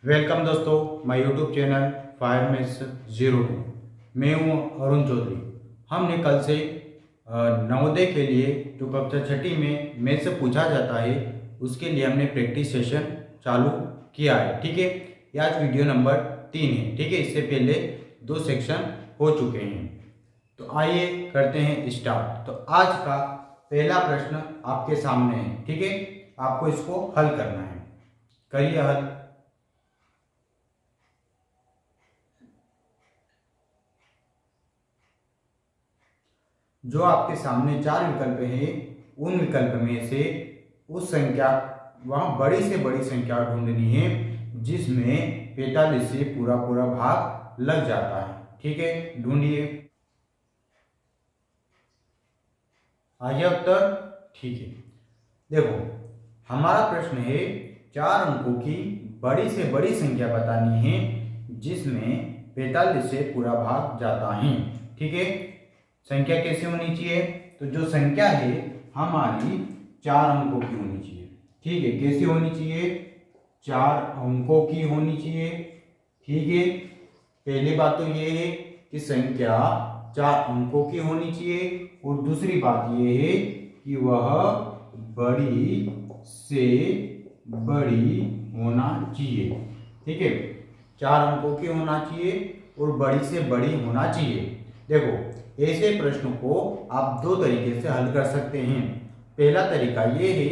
Welcome दोस्तों, my YouTube channel fire maths 02। मैं हूँ अरुण चौधरी। हमने कल से नवोदय के लिए जो कक्षा छठी में मैथ्स से पूछा जाता है उसके लिए हमने प्रैक्टिस सेशन चालू किया है। ठीक है, ये आज वीडियो नंबर 3 है। ठीक है, इससे पहले 2 सेक्शन हो चुके हैं। तो आइए करते हैं स्टार्ट। तो आज का पहला प्रश्न आपके सामने है। ठीक है, आपको इसको हल करना है। करिए हल। जो आपके सामने 4 विकल्प हैं, उन विकल्प में से उस संख्या, वहां बड़ी से बड़ी संख्या ढूंढनी है जिसमें 45 से पूरा पूरा भाग लग जाता है। ठीक है, ढूंढिए। आ गया उत्तर? ठीक है, देखो हमारा प्रश्न है 4 अंकों की बड़ी से बड़ी संख्या बतानी है जिसमें 45 से पूरा भाग जाता है। ठीक है, संख्या कैसे होनी चाहिए? तो जो संख्या है हमारी 4 अंकों की होनी चाहिए। ठीक है, कैसी होनी चाहिए? 4 अंकों की होनी चाहिए। ठीक है, पहली बात तो ये है कि संख्या 4 अंकों की होनी चाहिए, और दूसरी बात ये है कि वह बड़ी से बड़ी होना चाहिए। ठीक है, 4 अंकों की होना चाहिए और बड़ी से बड़ी होना चाहिए। देखो, ऐसे प्रश्न को आप 2 तरीके से हल कर सकते हैं। पहला तरीका ये है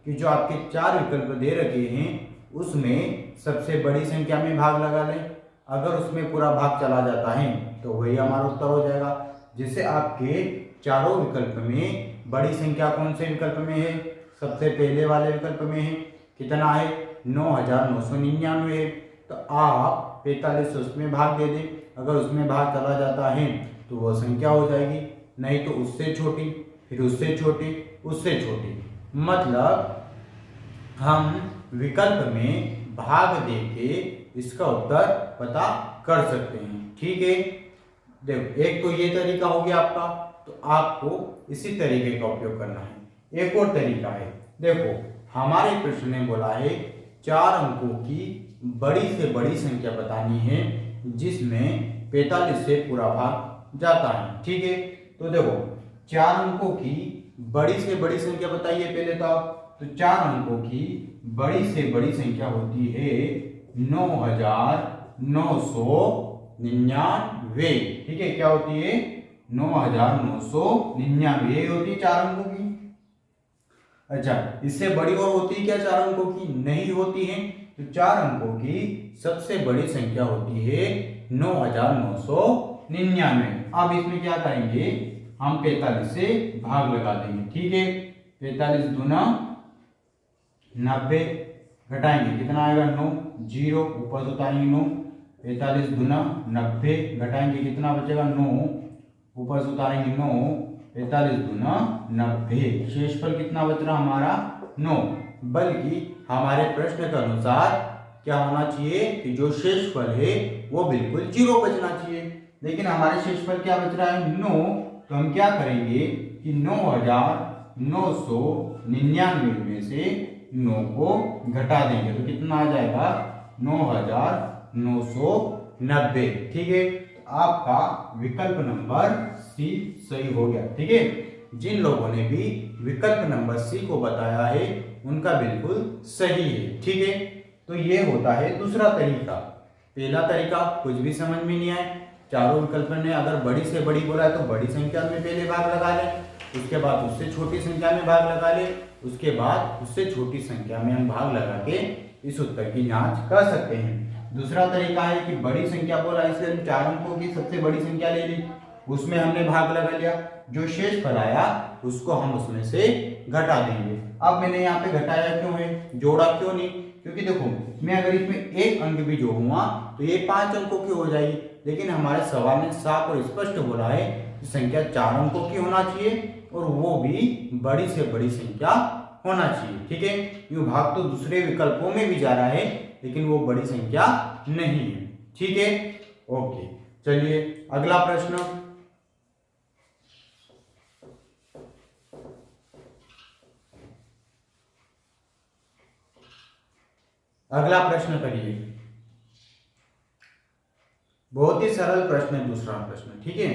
कि जो आपके 4 विकल्प दे रखे हैं उसमें सबसे बड़ी संख्या में भाग लगा लें। अगर उसमें पूरा भाग चला जाता है तो वही हमारा उत्तर हो जाएगा। जिससे आपके चारों विकल्प में बड़ी संख्या कौन से विकल्प में है? सबसे पहले वाले विकल्प में है। कितना है? 9999 है। तो आप 45 उसमें भाग दे दें। अगर उसमें भाग चला जाता है तो वह संख्या हो जाएगी, नहीं तो उससे छोटी, फिर उससे छोटी, उससे छोटी। मतलब हम विकल्प में भाग देके इसका उत्तर पता कर सकते हैं। ठीक है, देखो एक तो ये तरीका हो गया आपका, तो आपको इसी तरीके का उपयोग करना है। एक और तरीका है, देखो हमारे प्रश्न ने बोला है 4 अंकों की बड़ी से बड़ी संख्या बतानी है जिसमें 45 से पूरा भाग जाता है। ठीक है, तो देखो 4 अंकों की बड़ी से बड़ी संख्या बताइए पहले तो आप। तो 4 अंकों की बड़ी से बड़ी संख्या होती है 9999। ठीक है, क्या होती है? 9999 होती है 4 अंकों की। अच्छा, इससे बड़ी और होती है क्या 4 अंकों की? नहीं होती है। तो 4 अंकों की सबसे बड़ी संख्या होती है 9999। अब इसमें क्या करेंगे? हम 45 से भाग लगा देंगे। ठीक है, 45 दूना 90, घटाएंगे कितना आएगा? 9, 0 ऊपर से उतारेंगे 9। 45 दूना 90, घटाएंगे कितना बचेगा? 9, ऊपर से उतारेंगे 9। 45 दूना 90, शेषफल कितना बच रहा हमारा? 9। बल्कि हमारे प्रश्न के अनुसार क्या होना चाहिए कि जो शेषफल है वो बिल्कुल 0 बचना चाहिए, लेकिन हमारे शेषफल क्या बच रहा है? 9। तो हम क्या करेंगे कि 9999 में से 9 को घटा देंगे तो कितना आ जाएगा? 9990। ठीक है, तो आपका विकल्प नंबर सी सही हो गया। ठीक है, जिन लोगों ने भी विकल्प नंबर सी को बताया है उनका बिल्कुल सही है। ठीक है, तो ये होता है दूसरा तरीका। पहला तरीका कुछ भी समझ में नहीं आए, चारों विकल्प ने अगर बड़ी से बड़ी बोला है तो बड़ी संख्या में पहले भाग लगा ले, उसके बाद उससे छोटी संख्या में भाग लगा ले, उसके बाद उससे छोटी संख्या में हम भाग लगा के इस उत्तर की जांच कर सकते हैं। दूसरा तरीका है कि बड़ी संख्या बोला इसलिए हम 4 अंकों की सबसे बड़ी संख्या ले ली, उसमें हमने भाग लगा लिया, जो शेष फल आया उसको हम उसमें से घटा देंगे। अब मैंने यहाँ पे घटाया क्यों है, जोड़ा क्यों नहीं? क्योंकि देखो मैं अगर इसमें एक अंक भी जोड़ूंगा तो ये 5 अंकों की हो जाएगी, लेकिन हमारे सवाल ने साफ और स्पष्ट बोला है कि संख्या 4 अंकों की होना चाहिए और वो भी बड़ी से बड़ी संख्या होना चाहिए। ठीक है, ये भाग तो दूसरे विकल्पों में भी जा रहा है लेकिन वो बड़ी संख्या नहीं है। ठीक है, ओके, चलिए अगला प्रश्न। अगला प्रश्न करिए। बहुत ही सरल प्रश्न है दूसरा प्रश्न, ठीक है।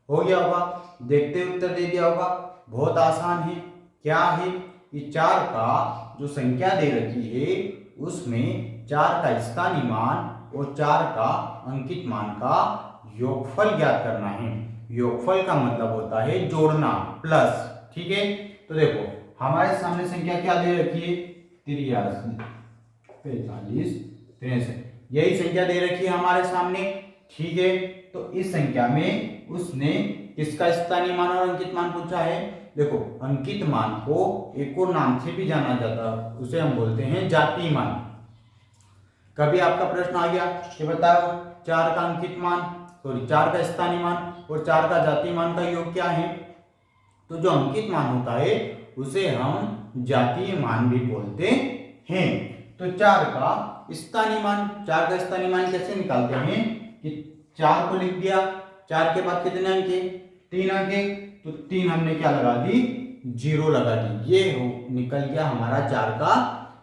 हो गया होगा, देखते उत्तर दे दिया होगा। बहुत आसान है। क्या है कि 4 का जो संख्या दे रखी है उसमें 4 का स्थानीय मान और 4 का अंकित मान का योगफल ज्ञात करना है। योगफल का मतलब होता है जोड़ना, प्लस, ठीक है। तो देखो हमारे सामने संख्या क्या दे रखी है, 83, 45, 63, यही संख्या दे रखी है हमारे सामने, ठीक है। तो इस संख्या में उसने किसका स्थानीय मान और अंकित मान पूछा है। देखो अंकित मान को एक और नाम से भी जाना जाता है, उसे हम बोलते हैं जातीय मान। कभी आपका प्रश्न आ गया कि बताओ 4 का अंकित मान, सॉरी 4 का स्थानीय मान और 4 का जातीय मान का योग क्या है, तो जो अंकित मान होता है उसे हम जातीय मान भी बोलते हैं। तो 4 का स्थानीय मान, 4 का स्थानीय मान कैसे निकालते हैं कि 4 को लिख दिया, 4 के बाद कितने अंक है, 3 अंक है, तो 3 हमने क्या लगा दी, 0 लगा दी। ये निकल गया हमारा 4 का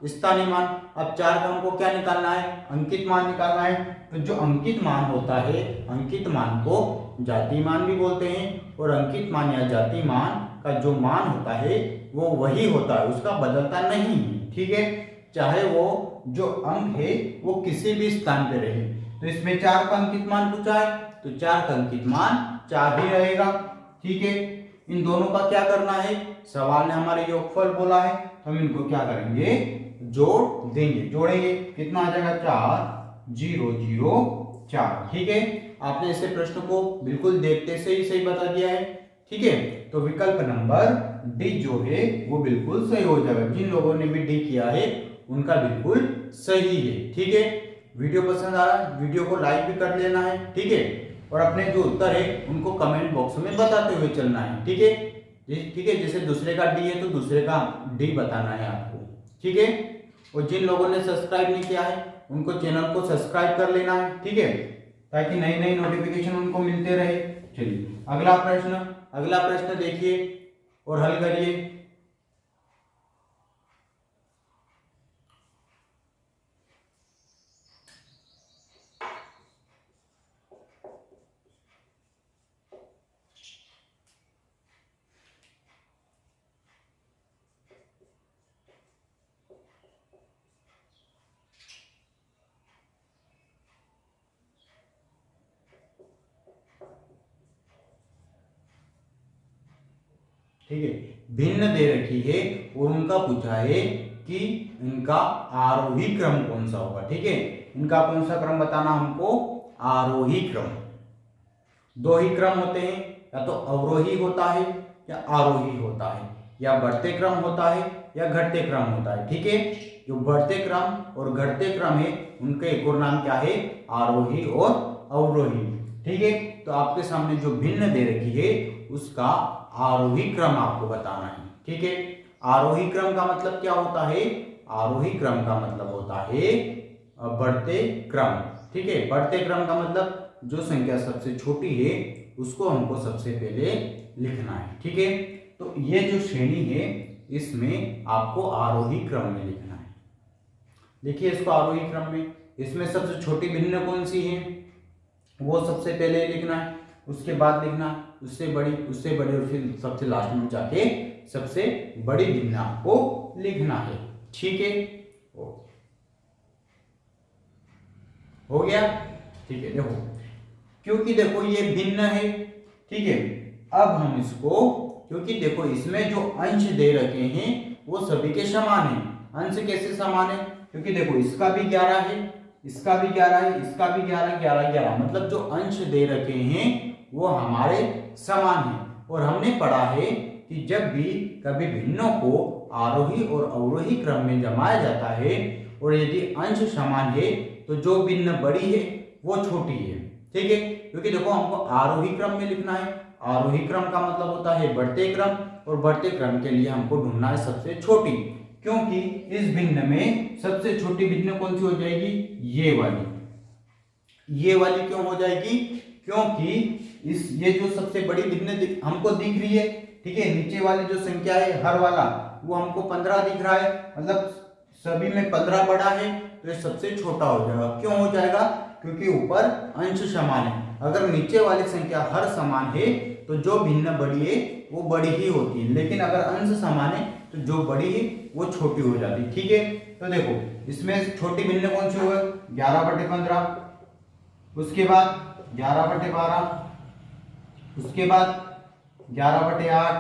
स्थानीय मान। अब 4 का हमको क्या निकालना है, अंकित मान निकालना है। तो जो अंकित मान होता है, अंकित मान को जातीय मान भी बोलते हैं, और अंकित मान या जातीय मान का जो मान होता है वो वही होता है, उसका बदलता नहीं है, ठीक है। चाहे वो जो अंक है वो किसी भी स्थान पे रहे। तो इसमें 4 का अंकित मान पूछा है तो 4 का अंकित मान 4 ही रहेगा, ठीक है। इन दोनों का क्या करना है, सवाल ने हमारे योगफल बोला है, हम इनको क्या करेंगे, जोड़ देंगे, जोड़ेंगे, कितना आ जाएगा, 4, 0, 0, 4, ठीक है। आपने इसे प्रश्न को बिल्कुल देखते से ही सही बता दिया है, ठीक है। तो विकल्प नंबर डी जो है वो बिल्कुल सही हो जाएगा। जिन लोगों ने भी डी किया है उनका बिल्कुल सही है, ठीक है। वीडियो पसंद आ रहा है, वीडियो को लाइक भी कर लेना है, ठीक है। और अपने जो उत्तर है उनको कमेंट बॉक्स में बताते हुए चलना है, ठीक है, ठीक है। जैसे दूसरे का डी है तो दूसरे का डी बताना है आपको, ठीक है। और जिन लोगों ने सब्सक्राइब नहीं किया है उनको चैनल को सब्सक्राइब कर लेना है, ठीक है, ताकि नई नई नोटिफिकेशन उनको मिलते रहे। चलिए अगला प्रश्न देखिए और हल करिए। ठीक है, भिन्न दे रखी है और उनका पूछा है कि इनका आरोही क्रम कौन सा होगा, ठीक है। इनका कौन सा क्रम बताना हमको, आरोही क्रम। दो ही क्रम होते हैं, या तो अवरोही होता है या आरोही होता है, या बढ़ते क्रम होता है या घटते क्रम होता है, ठीक है। जो बढ़ते क्रम और घटते क्रम है उनके एक और नाम क्या है, आरोही और अवरोही, ठीक है। तो आपके सामने जो भिन्न दे रखी है उसका आरोही क्रम आपको बताना है, ठीक है। आरोही क्रम का मतलब क्या होता है, आरोही क्रम का मतलब होता है बढ़ते क्रम, ठीक है। बढ़ते क्रम का मतलब जो संख्या सबसे छोटी है उसको हमको सबसे पहले लिखना है, ठीक है। तो ये जो श्रेणी है इसमें आपको आरोही क्रम में लिखना है। देखिए इसको आरोही क्रम में, इसमें सबसे छोटी भिन्न कौन सी है वो सबसे पहले लिखना है, उसके बाद लिखना उससे बड़ी और फिर सबसे लास्ट में जाके सबसे बड़ी भिन्न आपको लिखना है, ठीक है। हो गया, ठीक है। देखो क्योंकि देखो ये भिन्न है, ठीक है। अब हम इसको, क्योंकि देखो इसमें जो अंश दे रखे हैं वो सभी के समान है। अंश कैसे समान है, क्योंकि देखो इसका भी 11 है, इसका भी 11 है, इसका भी 11, 11, 11, मतलब जो अंश दे रखे हैं वो हमारे समान है। और हमने पढ़ा है कि जब भी कभी भिन्नों को आरोही और अवरोही क्रम में जमाया जाता है और यदि अंश समान है तो जो भिन्न बड़ी है वो छोटी है, ठीक है। क्योंकि देखो हमको आरोही क्रम में लिखना है, आरोही क्रम का मतलब होता है बढ़ते क्रम, और बढ़ते क्रम के लिए हमको ढूंढना है सबसे छोटी, क्योंकि इस भिन्न में सबसे छोटी भिन्न कौन सी हो जाएगी, ये वाली क्यों हो जाएगी, क्योंकि ये जो सबसे बड़ी भिन्न हमको दिख रही है, ठीक है, नीचे वाली जो संख्या है हर वाला वो हमको 15 दिख रहा है, मतलब सभी में 15 बड़ा है तो ये सबसे छोटा हो जाएगा। क्यों हो जाएगा? क्योंकि ऊपर अंश समान है। अगर नीचे वाली संख्या हर समान है तो जो भिन्न बड़ी है वो बड़ी ही होती है, लेकिन अगर अंश समान है तो जो बड़ी है वो छोटी हो जाती है। ठीक है, तो देखो इसमें छोटी भिन्न कौन सी होगा? 11/15, उसके बाद 11/12, उसके बाद 11/8,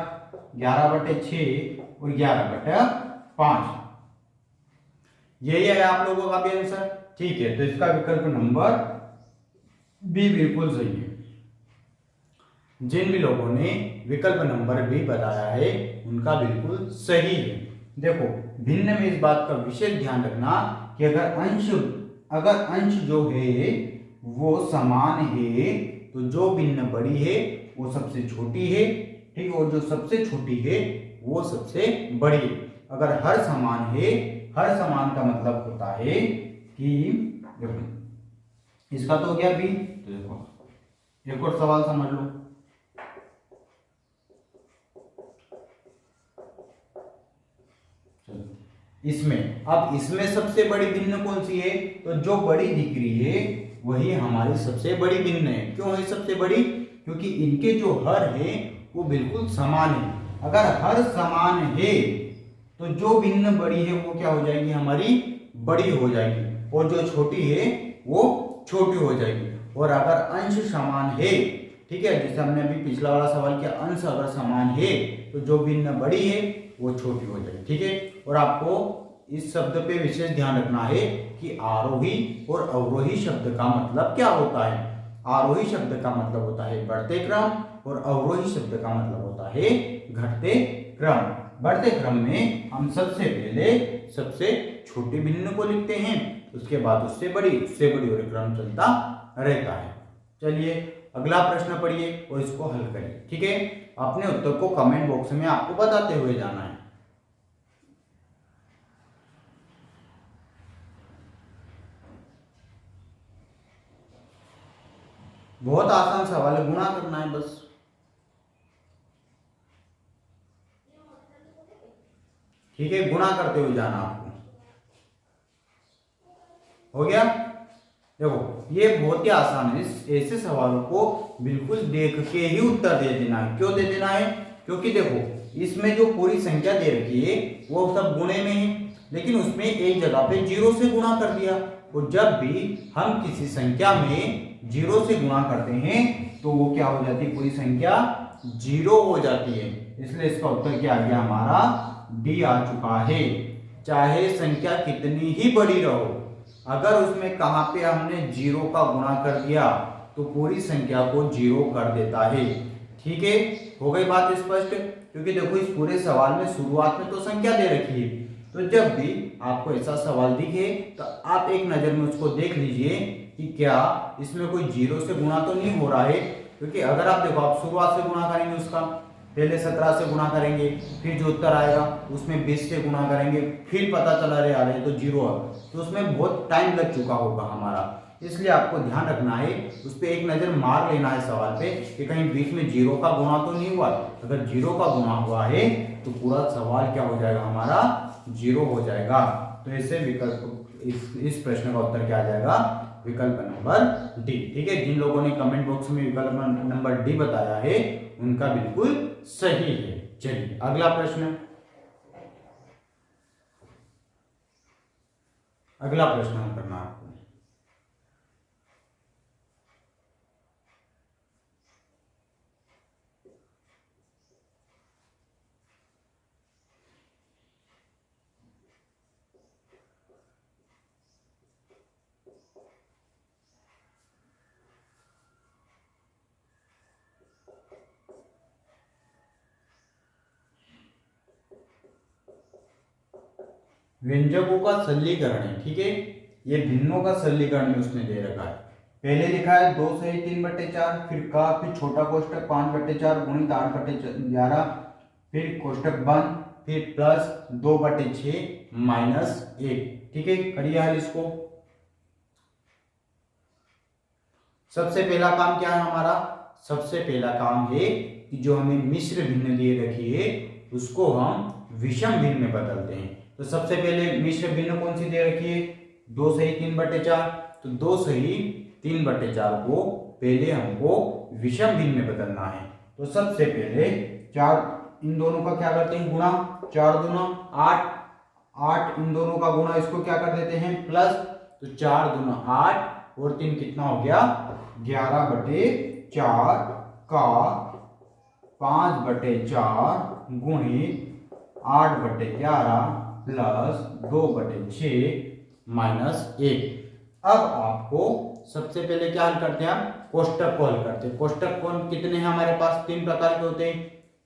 11/6 और 11/5। यही है आप लोगों का भी आंसर। ठीक है, तो इसका विकल्प नंबर बी बिल्कुल सही है। जिन भी लोगों ने विकल्प नंबर बी बताया है उनका बिल्कुल सही है। देखो भिन्न में इस बात का विशेष ध्यान रखना कि अगर अंश जो है वो समान है तो जो भिन्न बड़ी है वो सबसे छोटी है, ठीक है, और जो सबसे छोटी है वो सबसे बड़ी है। अगर हर समान है, हर समान का मतलब होता है कि देखो इसका तो हो गया बी। तो देखो एक और सवाल समझ लो। इसमें सबसे बड़ी भिन्न कौन सी है? तो जो बड़ी दिख रही है वही हमारी सबसे बड़ी भिन्न है। क्यों है सबसे बड़ी? क्योंकि इनके जो हर है वो बिल्कुल समान है। अगर हर समान है तो जो भिन्न बड़ी है वो क्या हो जाएगी? हमारी बड़ी हो जाएगी, और जो छोटी है वो छोटी हो जाएगी। और अगर अंश समान है, ठीक है, जैसे हमने अभी पिछला वाला सवाल किया, अंश अगर समान है तो जो भिन्न बड़ी है वो छोटी हो जाएगी। ठीक है, और आपको इस शब्द पे विशेष ध्यान रखना है कि आरोही और अवरोही शब्द का मतलब क्या होता है। आरोही शब्द का मतलब होता है बढ़ते क्रम, और अवरोही शब्द का मतलब होता है घटते क्रम। बढ़ते क्रम में हम सबसे पहले सबसे छोटी भिन्न को लिखते हैं, उसके बाद उससे बड़ी और क्रम चलता रहता है। चलिए अगला प्रश्न पढ़िए और इसको हल करिए। ठीक है, अपने उत्तर को कमेंट बॉक्स में आपको बताते हुए जाना है। बहुत आसान सवाल है, गुणा करना है बस। ठीक है, गुणा करते हुए जाना आपको। हो गया? देखो ये बहुत ही आसान है। ऐसे सवालों को बिल्कुल देख के ही उत्तर दे देना है। क्यों दे देना है? क्योंकि देखो इसमें जो पूरी संख्या दे रखी है वो सब गुणे में है, लेकिन उसमें एक जगह पे 0 से गुणा कर दिया। और जब भी हम किसी संख्या में 0 से गुणा करते हैं तो वो क्या हो जाती है? पूरी संख्या 0 हो जाती है। इसलिए इसका उत्तर क्या आ गया? हमारा डी आ चुका है। चाहे संख्या कितनी ही बड़ी रहो, अगर उसमें कहां पे हमने 0 का गुणा कर दिया तो पूरी संख्या को 0 कर देता है। ठीक है, हो गई बात स्पष्ट? क्योंकि देखो इस पूरे सवाल में शुरुआत में तो संख्या दे रखी है, तो जब भी आपको ऐसा सवाल दिखे तो आप एक नजर में उसको देख लीजिए कि क्या इसमें कोई 0 से गुणा तो नहीं हो रहा है। क्योंकि अगर आप देखो आप शुरुआत से गुणा करेंगे, उसका पहले 17 से गुणा करेंगे, फिर जो उत्तर आएगा उसमें 20 से गुणा करेंगे, फिर पता चला रहे आ रहे तो 0 है, तो उसमें बहुत टाइम लग चुका होगा हमारा। इसलिए आपको ध्यान रखना है, उस पर एक नजर मार लेना है सवाल पे कि कहीं बीच में 0 का गुणा तो नहीं हुआ। अगर 0 का गुणा हुआ है तो पूरा सवाल क्या हो जाएगा? हमारा 0 हो जाएगा। तो ऐसे विकल्प इस प्रश्न का उत्तर क्या आ जाएगा? विकल्प नंबर डी। ठीक है, जिन लोगों ने कमेंट बॉक्स में विकल्प नंबर डी बताया है उनका बिल्कुल सही है। चलिए अगला प्रश्न हम करना आपको। व्यंजकों का सरलीकरण है। ठीक है, ये भिन्नों का सरलीकरण उसने दे रखा है। पहले लिखा है 2 से 3/4, फिर का, फिर छोटा कोष्टक 5/4 गुणित 8/11, फिर कोष्टक बंद, फिर प्लस 2/6 -1। ठीक है, करिए हल इसको। सबसे पहला काम क्या है हमारा? सबसे पहला काम है कि जो हमें मिश्र भिन्न दिए रखी है उसको हम विषम भिन्न में बदलते हैं। तो सबसे पहले मिश्र भिन्न कौन सी दे रखी है? 2 सही 3/4, तो 2 सही 3/4 को पहले हमको विषम भिन्न में बदलना है। तो सबसे पहले 4 इन दोनों का क्या करते हैं गुणा, 4 दूना 8, 8 इन दोनों का गुणा, इसको क्या कर देते हैं प्लस, तो 4 दूना 8 और 3 कितना हो गया 11/4 का 5/4 गुणित 8/11 प्लस 2/6 -1। अब आपको सबसे पहले क्या हल करते हैं, हम कोष्टक को हल करते हैं। कोष्टक कौन कितने हैं हमारे पास, 3 प्रकार के होते हैं,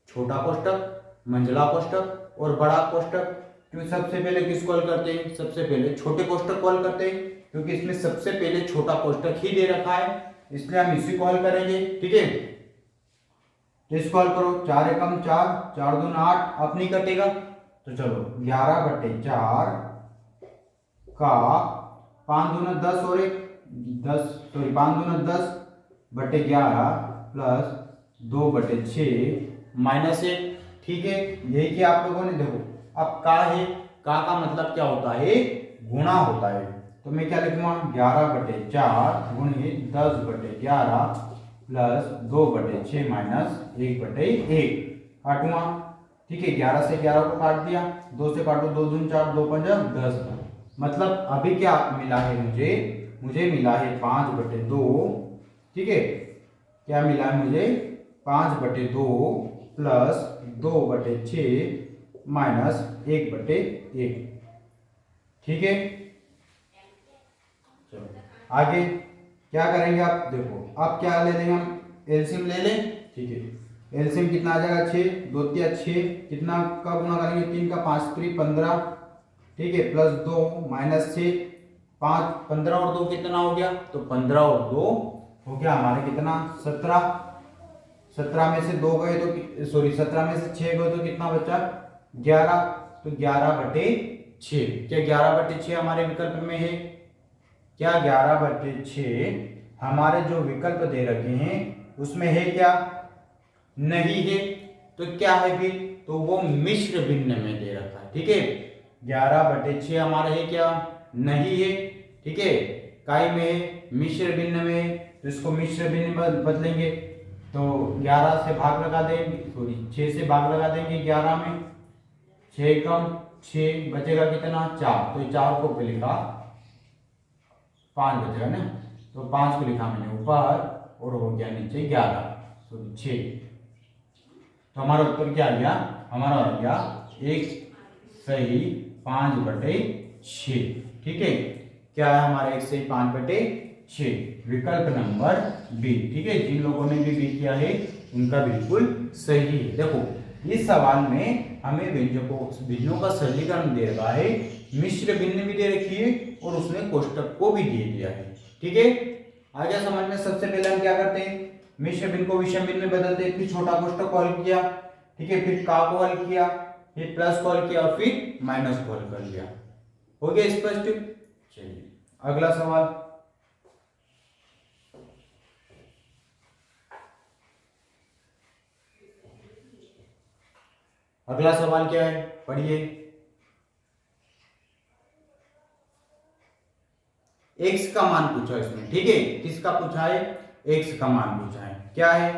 छोटा कोष्टक, मंझला कोष्टक और बड़ा कोष्टक। क्यों सबसे पहले किसको हल करते हैं, सबसे पहले छोटे कोष्टक को हल करते हैं, क्योंकि इसमें सबसे पहले छोटा कोष्टक ही दे रखा है, इसलिए हम इसी को हल करेंगे। ठीक है, तो इसको हल करो, 4 एकम 4, 4 दूना 8, अब नहीं कटेगा, तो चलो 11/4 का 5 दूना 10 और 1 10, सॉरी 5 दूना 10/11 प्लस 2/6 -1। ठीक है, यही कि आप लोगों ने देखो, अब का है, का मतलब क्या होता है, गुणा होता है। तो मैं क्या लिखूंगा 11/4 गुणित 10/11 प्लस 2/6 -1/1 काटूंगा। ठीक है, 11 से 11 को काट दिया, 2 से काटो, 2 दूनी 4, 2 पंजा 10। मतलब अभी क्या मिला है मुझे मिला है 5/2। ठीक है, क्या मिला है मुझे 5/2 प्लस 2/6 -1/1। ठीक है, चलो आगे क्या करेंगे आप देखो, अब क्या ले लेंगे हम, एलसीएम ले लें। ठीक है, एलसीएम कितना आ जाएगा 6, 2 तिया 6, कितना का गुणा करेंगे 3 का 5 3 15। ठीक है, प्लस 2 -6, 5 15 और 2 कितना हो गया, तो 15 और 2 हो गया हमारे कितना 17। 17 में से 2 गए तो सॉरी 17 में से 6 गए तो कितना बचा 11, तो 11/6। क्या 11/6 हमारे विकल्प में है, क्या 11/6 हमारे जो विकल्प दे रखे हैं उसमें है क्या, नहीं है, तो क्या है फिर, तो वो मिश्र भिन्न में दे रखा है। ठीक है, 11/6 हमारा है क्या, नहीं है। ठीक है, काय में है, मिश्र भिन्न में है, तो इसको मिश्र भिन्न में बदलेंगे, तो 11 से भाग लगा देंगे, सॉरी 6 से भाग लगा देंगे 11 में, 6 कम 6 बचेगा कितना 4, तो 4 को लिखा 5 बचेगा ना, तो 5 को लिखा मैंने ऊपर और हो गया नीचे 11, सॉरी 6। तो हमारा उत्तर क्या आ गया, हमारा आ गया 1 सही 5/6। ठीक है, क्या है हमारा 1 सही 5/6, विकल्प नंबर बी। ठीक है, जिन लोगों ने भी बी किया है उनका बिल्कुल सही है। देखो इस सवाल में हमें व्यंजनों का सरलीकरण दे रखा है, मिश्र भिन्न भी दे रखी है और उसने कोष्टक को भी दे दिया है। ठीक है, आगे समझ में, सबसे पहले हम क्या करते हैं, मिश्र भिन्न को विषम भिन्न में बदलते हैं, फिर छोटा कोष्टक को हल किया। ठीक है, फिर का को हल किया, फिर प्लस को हल किया और फिर माइनस को हल कर लिया। हो गया स्पष्ट। चलिए अगला सवाल, अगला सवाल क्या है पढ़िए। x का मान पूछा इसमें। ठीक है, किसका पूछा है, x का मान पूछा है। क्या है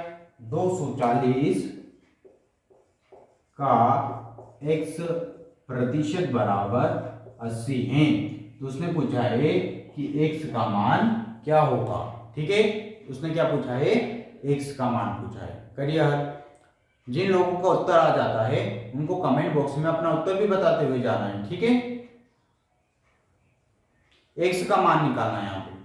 240 का x% बराबर 80 है, तो उसने पूछा है कि x का मान क्या होगा। ठीक है, उसने क्या पूछा है, x का मान पूछा है। करिए हल। जिन लोगों का उत्तर आ जाता है उनको कमेंट बॉक्स में अपना उत्तर भी बताते हुए जाना है। ठीक है, x का मान निकालना है यहां पे।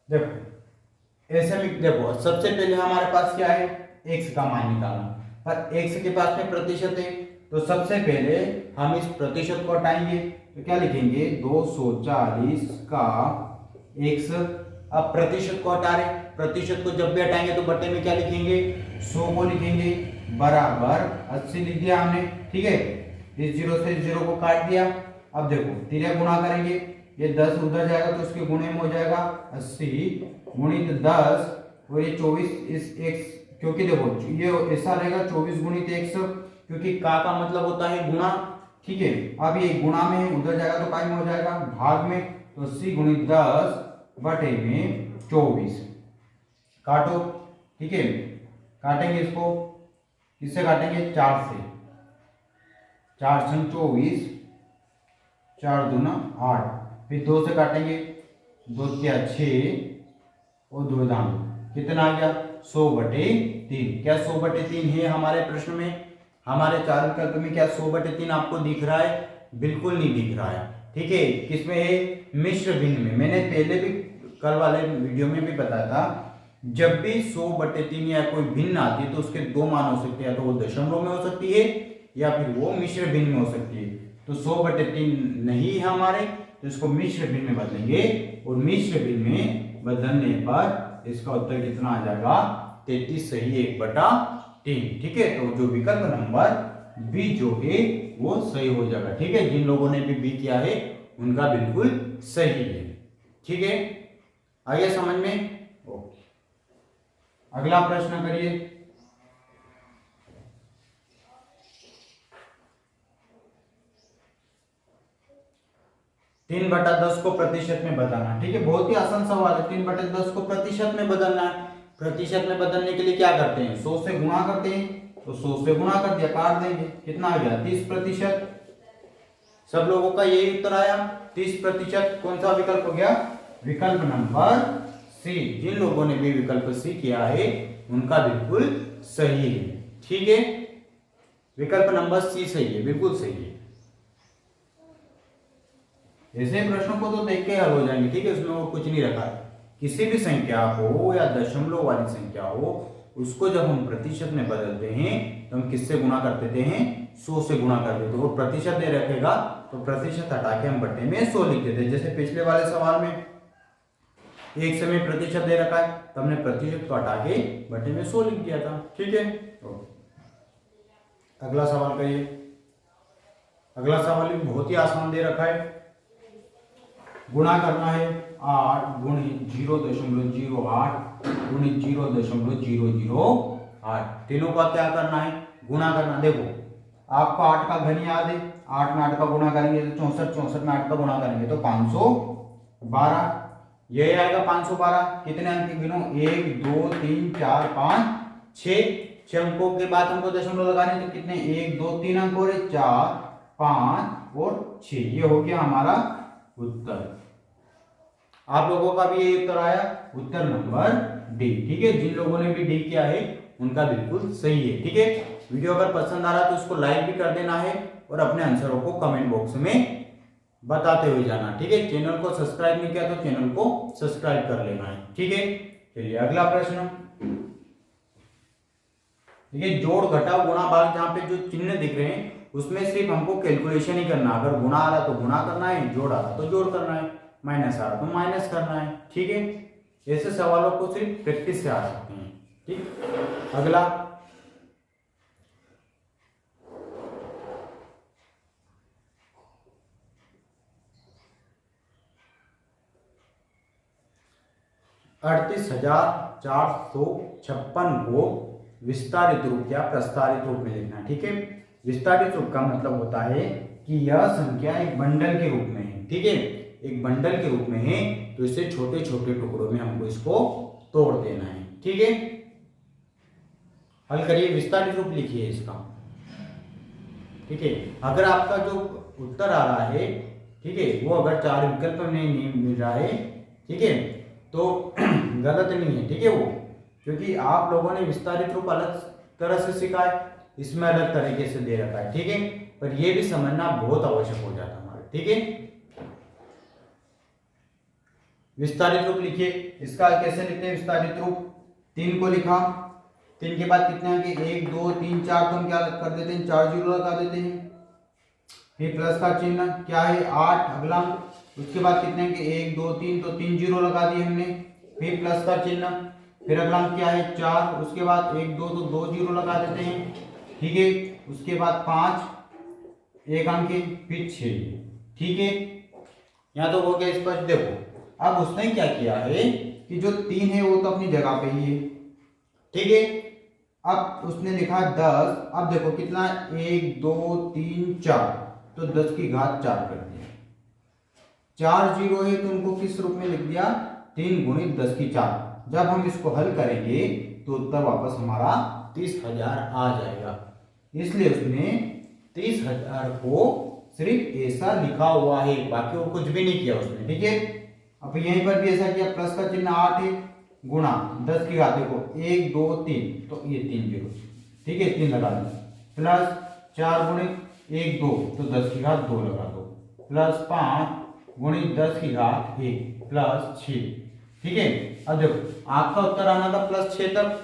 देखो ऐसे भी देखो, सबसे पहले हमारे पास क्या है, x का मान निकालना, पर x के पास में प्रतिशत है, तो सबसे पहले हम इस प्रतिशत को हटाएंगे, तो क्या लिखेंगे 240 का x। अब प्रतिशत को हटा रहे, प्रतिशत को जब भी हटाएंगे तो बटे में क्या लिखेंगे 100 को लिखेंगे, बराबर 80 लिख दिया हमने। ठीक है, इस 0 से 0 को काट दिया। अब देखो तिर्या गुणा करेंगे, ये 10 उधर जाएगा तो इसके गुणे में हो जाएगा 80 गुणित 10 और ये 24 इस x, क्योंकि देखो ये ऐसा रहेगा 24 गुणित x, क्योंकि का मतलब होता है गुणा, ठीक है। अब ये गुणा में उधर जाएगा तो काय में हो जाएगा भाग में, तो 80 गुणित 10 बटे में 24, काटो, ठीक है। काटेंगे इसको, किससे काटेंगे 4 से, 4 छंग 24, 4 दूना 8, फिर 2 से काटेंगे, 2 क्या 6 और 2 दाम कितना आ गया 100 बटे 3। क्या 100 बटे 3 है हमारे प्रश्न में? हमारे 4 विकल्प में क्या 100 बटे 3 आपको दिख रहा है? बिल्कुल नहीं दिख रहा है, ठीक है। किसमें है? मिश्र भिन्न में। मैंने पहले भी कल वाले वीडियो में भी बताया था, जब भी 100 बटे 3 या कोई भिन्न आती है तो उसके दो मान हो सकते हैं, तो वो दशमलव में हो सकती है या फिर वो मिश्र भिन्न में हो सकती है। तो 100 बटे 3 नहीं है हमारे, तो इसको मिश्र भिन्न में बदलेंगे और मिश्र भिन्न में बदलने पर इसका उत्तर कितना आ जाएगा 33 सही 1/3, ठीक है। तो जो विकल्प नंबर बी जो है वो सही हो जाएगा, ठीक है। जिन लोगों ने भी बी किया है उनका बिल्कुल सही है, ठीक है। आइए समझ में, ओके। अगला प्रश्न करिए। 3/10 को प्रतिशत में बदलना, ठीक है। बहुत ही आसान सवाल है। 3/10 को प्रतिशत में बदलना है। प्रतिशत में बदलने के लिए क्या करते हैं? 100 से गुणा करते हैं, तो 100 से गुणा कर दिया, काट देंगे, कितना आ गया 30%। सब लोगों का यही उत्तर आया 30%। कौन सा विकल्प हो गया? विकल्प नंबर सी। जिन लोगों ने भी विकल्प सी किया है उनका बिल्कुल सही है, ठीक है। विकल्प नंबर सी सही है, बिल्कुल सही है। ऐसे प्रश्नों को तो देख के हल हो जाएंगे, ठीक है। उसमें वो कुछ नहीं रखा है। किसी भी संख्या हो या दशमलव वाली संख्या हो, उसको जब हम प्रतिशत में बदलते हैं तो हम किससे गुणा कर देते हैं? 100 से गुणा कर देते हैं। वो प्रतिशत दे रखेगा तो प्रतिशत हटा के हम बट्टे में 100 लिख देते हैं। जैसे पिछले वाले सवाल में एक समय प्रतिशत दे रखा है तो हमने प्रतिशत को हटा के बट्टे में 100 लिख दिया था, ठीक है। अगला सवाल करिए। अगला सवाल भी बहुत ही आसान दे रखा है। गुणा करना है 8 गुणित 0.08 गुणित 0.008। तीनों का क्या करना है? गुणा करना। देखो आपको 8 का घन याद है, 8 में 8 का गुणा करेंगे तो 64, 64 में 8 का गुणा करेंगे तो 512। ये आएगा 512। कितने अंक गिनो? 1 2 3 4 5 6 अंकों के बाद हमको दशमलव लगाने, तो कितने 1 2 3 अंक और 4 5 और 6। ये हो गया हमारा उत्तर। आप लोगों का भी ये उत्तर आया, उत्तर नंबर डी, ठीक है। जिन लोगों ने भी डी किया है उनका बिल्कुल सही है, ठीक है। वीडियो अगर पसंद आ रहा तो उसको लाइक भी कर देना है और अपने आंसरों को कमेंट बॉक्स में बताते हुए जाना, ठीक है। चैनल को सब्सक्राइब नहीं किया तो चैनल को सब्सक्राइब कर लेना है, ठीक है। चलिए अगला प्रश्न, ठीक है। जोड़ घटाव गुणा भाग, जहां पे जो चिन्ह दिख रहे हैं उसमें सिर्फ हमको कैलकुलेशन ही करना। अगर गुणा आ रहा तो गुणा करना है, जोड़ आ रहा तो जोड़ करना है, माइनस आ रहा तो माइनस करना है, ठीक है। ऐसे सवालों को सिर्फ प्रैक्टिस से आ सकते हैं, ठीक। अगला 38,456 को विस्तारित रूप या प्रस्तारित रूप में लिखना, ठीक है। विस्तारित रूप का मतलब होता है कि यह संख्या एक बंडल के रूप में है, ठीक है। एक बंडल के रूप में है तो इसे छोटे छोटे टुकड़ों में हमको इसको तोड़ देना है, ठीक है। हल करिए, विस्तारित रूप लिखिए इसका, ठीक है। अगर आपका जो उत्तर आ रहा है, ठीक है, वो अगर 4 विकल्प में नहीं मिल रहा है, ठीक है, तो गलत नहीं है, ठीक है वो, क्योंकि आप लोगों ने विस्तारित रूप अलग तरह से सीखा है, इसमें अलग तरीके से दे रखा है, ठीक है। पर ये भी समझना बहुत आवश्यक हो जाता है हमारे, ठीक है। विस्तारित रूप लिखिए। इसका कैसे लिखते हैं विस्तारित रूप? 3 को लिखा, 3 के बाद कितने आएंगे? 1 2 3 4, तो हम क्या कर देते हैं? 4 जीरो लगा देते हैं। फिर प्लस का चिन्ह क्या है? 8 अगला। उसके बाद कितने आएंगे? 1 2 3, तो 3 जीरो लगा दिए हमने। फिर प्लस का चिन्ह, फिर अगला क्या है? 4। उसके बाद 1 2, तो 2 जीरो लगा देते हैं, ठीक है। उसके बाद 5 एक अंक, फिर 6, ठीक है। यहाँ तो हो गया स्पष्ट। देखो अब उसने क्या किया है कि जो 3 है वो तो अपनी जगह पे ही है, ठीक है। अब उसने लिखा 10, अब देखो कितना 1 2 3 4, तो 10 की घात 4 कर दिया। 4 जीरो है तो उनको किस रूप में लिख दिया, 3 गुणित 10 की 4। जब हम इसको हल करेंगे तो उत्तर वापस हमारा 30,000 आ जाएगा। इसलिए उसने 30,000 को सिर्फ ऐसा लिखा हुआ है, बाकी वो कुछ भी नहीं किया उसने, ठीक है। अब यहीं पर भी ऐसा किया, प्लस का चिन्ह 8 है, गुणा 10 की घात देखो 1 2 3, तो ये 3 जीरो, ठीक है, 3 लगा दो, प्लस 4 गुणित 1 2, तो 10 की घात 2 लगा दो, प्लस 5 गुणित 10 की घात 1 प्लस 6, ठीक है। अब देखो आपका उत्तर आना था प्लस 6 तक,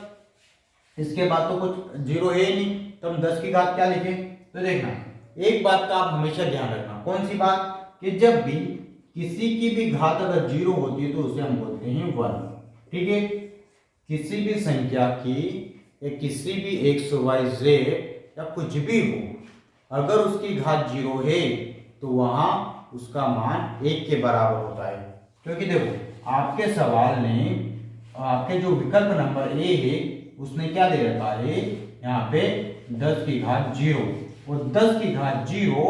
इसके बाद तो कुछ जीरो है ही नहीं, तो हम 10 की घात क्या लिखे। तो देखना एक बात का आप हमेशा ध्यान रखना, कौन सी बात, कि जब भी किसी की भी घात अगर जीरो होती है तो उसे हम बोलते हैं 1, ठीक है। किसी भी संख्या की या किसी भी एक्स वाई जेड या कुछ भी हो, अगर उसकी घात जीरो है तो वहां उसका मान 1 के बराबर होता है। क्योंकि देखो आपके सवाल ने, आपके जो विकल्प नंबर ए है उसने क्या दे रखा है, यहाँ पे 10 की घात जीरो, और 10 की घात जीरो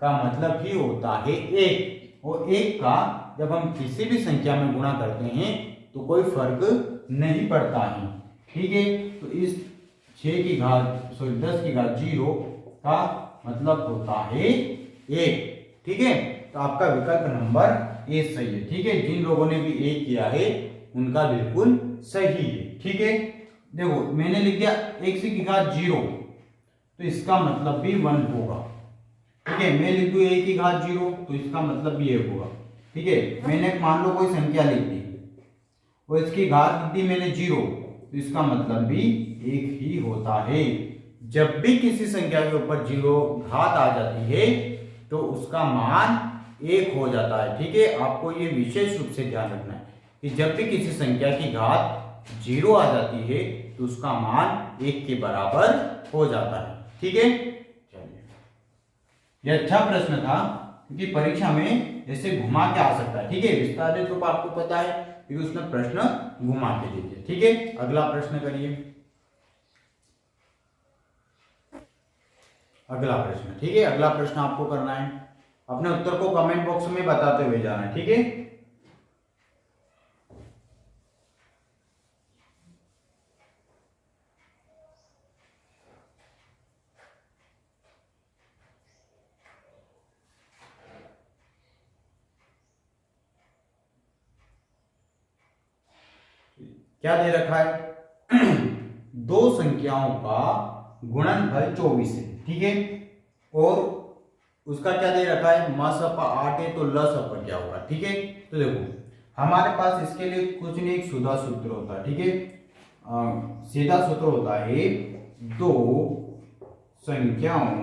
का मतलब ही होता है 1, और 1 का जब हम किसी भी संख्या में गुणा करते हैं तो कोई फर्क नहीं पड़ता है, ठीक है। तो इस 6 की घात सॉरी 10 की घात जीरो का मतलब होता है 1, ठीक है। तो आपका विकल्प नंबर ए सही है, ठीक है। जिन लोगों ने भी ए किया है उनका बिल्कुल सही है, ठीक है। देखो मैंने लिख दिया x की घात जीरो, तो इसका मतलब भी 1 होगा, ठीक है। मैं लिख दूं a की घात जीरो, तो इसका मतलब भी 1 होगा, ठीक है। मैंने मान लो कोई संख्या लिख दी और इसकी घात लिख दी मैंने जीरो, तो इसका मतलब भी 1 ही होता है। जब भी किसी संख्या के ऊपर जीरो घात आ जाती है तो उसका मान 1 हो जाता है, ठीक है। आपको ये विशेष रूप से ध्यान रखना है कि जब भी किसी संख्या की घात जीरो आ जाती है तो उसका मान 1 के बराबर हो जाता है, ठीक है। चलिए, यह अच्छा प्रश्न था क्योंकि परीक्षा में ऐसे घुमा के आ सकता है, ठीक है। विस्तारित रूप आपको पता है क्योंकि उसने प्रश्न घुमा के दे दिया, ठीक है। अगला प्रश्न करिए, अगला प्रश्न, ठीक है। अगला प्रश्न आपको करना है, अपने उत्तर को कमेंट बॉक्स में बताते हुए जाना है, ठीक है। क्या दे रखा है दो संख्याओं का गुणनफल 24 है, ठीक है। और उसका क्या दे रखा है, मसपा 8 है, तो लसपा क्या होगा, ठीक है। तो देखो हमारे पास इसके लिए कुछ नहीं, एक सीधा सूत्र होता है, ठीक है। सीधा सूत्र होता है दो संख्याओं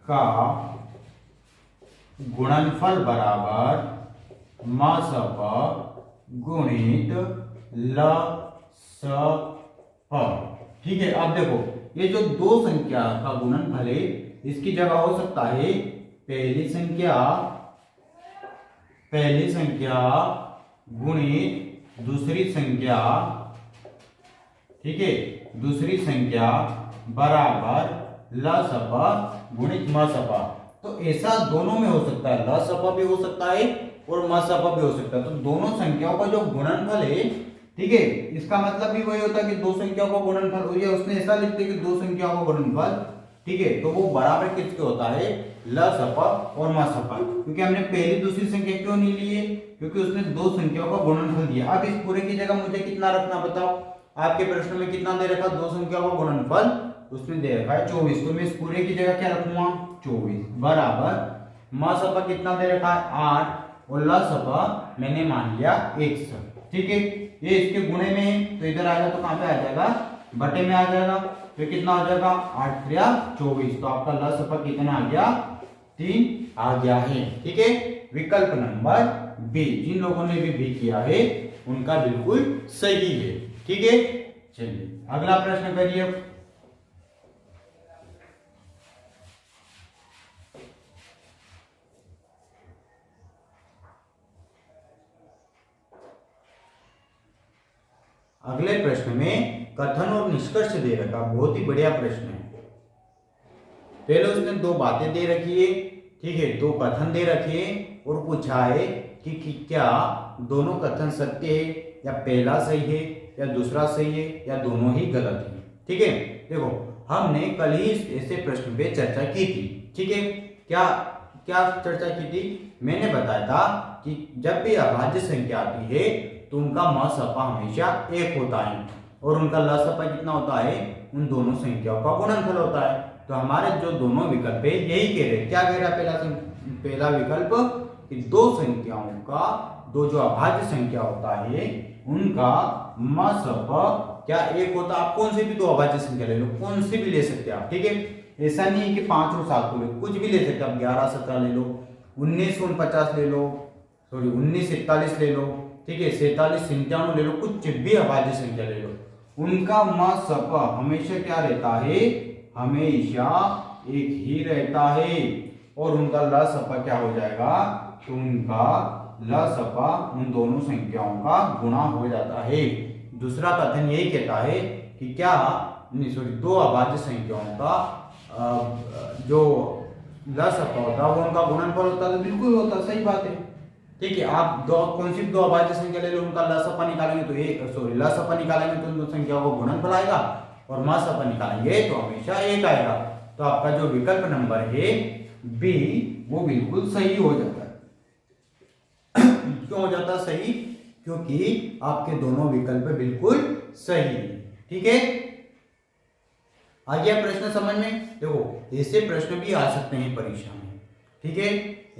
का गुणनफल बराबर मसपा गुणित लसप, ठीक है। अब देखो ये जो दो संख्या का गुणनफल है इसकी जगह हो सकता है पहली संख्या गुणित दूसरी संख्या, ठीक है, दूसरी संख्या बराबर लसपा गुणित मसपा। तो ऐसा दोनों में हो सकता है, लसपा भी हो सकता है और मसपा भी हो सकता है। तो दोनों संख्याओं का जो गुणनफल है, ठीक है, इसका मतलब भी वही होता है कि दो संख्याओं का गुणनफल हो, या उसने ऐसा लिख दिया कि दो संख्याओं का गुणनफल, ठीक है, तो वो बराबर किसके होता है, लसपा और मसपा। क्योंकि हमने पहली दूसरी संख्या क्यों नहीं ली है, क्योंकि उसने दो संख्याओं का गुणनफल दिया। अब इस पूरे की जगह मुझे कितना रखना बताओ, आपके प्रश्न में कितना दे रखा, दो संख्याओं का गुणनफल उसने दे रखा है 24, तो मैं इस पूरे की जगह क्या रखूंगा 24 बराबर मसपा कितना दे रखा है 8 और लसपा मैंने मान लिया 1, ठीक है। ये इसके गुणे में है तो इधर आएगा तो कहां पे आ जाएगा, बटे में आ जाएगा, तो कितना हो जाएगा 8 3 24, तो आपका लसपा कितना आ गया 3 आ गया है, ठीक है। विकल्प नंबर बी, जिन लोगों ने भी किया है उनका बिल्कुल सही है, ठीक है। चलिए अगला प्रश्न करिए, अगले प्रश्न में कथन और निष्कर्ष दे रखा, बहुत ही बढ़िया प्रश्न है। पहले उसने दो बातें दे रखी है, ठीक है, दो कथन दे रखे हैं और पूछा है कि क्या दोनों कथन सत्य है या पहला सही है या दूसरा सही है या दोनों ही गलत है। ठीक है, देखो हमने कल ही ऐसे प्रश्न पे चर्चा की थी। ठीक है, क्या क्या चर्चा की थी? मैंने बताया था कि जब भी अभाज्य संख्या आती है तो उनका म सपा हमेशा एक होता है और उनका ल सपा कितना होता है? उन दोनों संख्याओं का गुणनफल होता है। तो हमारे जो दोनों विकल्प है यही कह रहे हैं। क्या कह रहा है पहला विकल्प? कि दो संख्याओं का, दो जो अभाज्य संख्या होता है उनका म सपा क्या एक होता। आप कौन सी भी दो अभाज्य संख्या ले लो, कौन सी भी ले सकते हैं आप। ठीक है, ऐसा नहीं है कि 5 और 7 को ले, कुछ भी ले सकते हैं आप। 11 17 ले लो, 19 49 ले लो, सॉरी 19 41 ले लो, ठीक है, 47 97 ले लो, कुछ भी अभाज्य संख्या ले लो, उनका म सपा हमेशा क्या रहता है? हमेशा एक ही रहता है। और उनका ल सपा क्या हो जाएगा? तो उनका ल सपा उन दोनों संख्याओं का गुणा हो जाता है। दूसरा कथन यही कहता है कि क्या सॉरी दो अभाज्य संख्याओं का जो ल सपा होता है वो उनका गुणनफल होता है। तो बिल्कुल होता, सही बात है। ठीक है, आप दो कौन सी दो अभाज्य संख्या ले लो, उनका ल सपा निकालेंगे तो एक, सॉरी ल सपा निकालेंगे तो उन दो संख्याओं को गुणनफल आएगा और म सपा निकालेंगे तो हमेशा एक आएगा। तो आपका जो विकल्प नंबर है बी वो बिल्कुल सही हो जाता है। क्यों हो जाता है सही? क्योंकि आपके दोनों विकल्प बिल्कुल सही है। ठीक है, आ गया प्रश्न समझ में? देखो ऐसे प्रश्न भी आ सकते हैं परीक्षा में। ठीक है,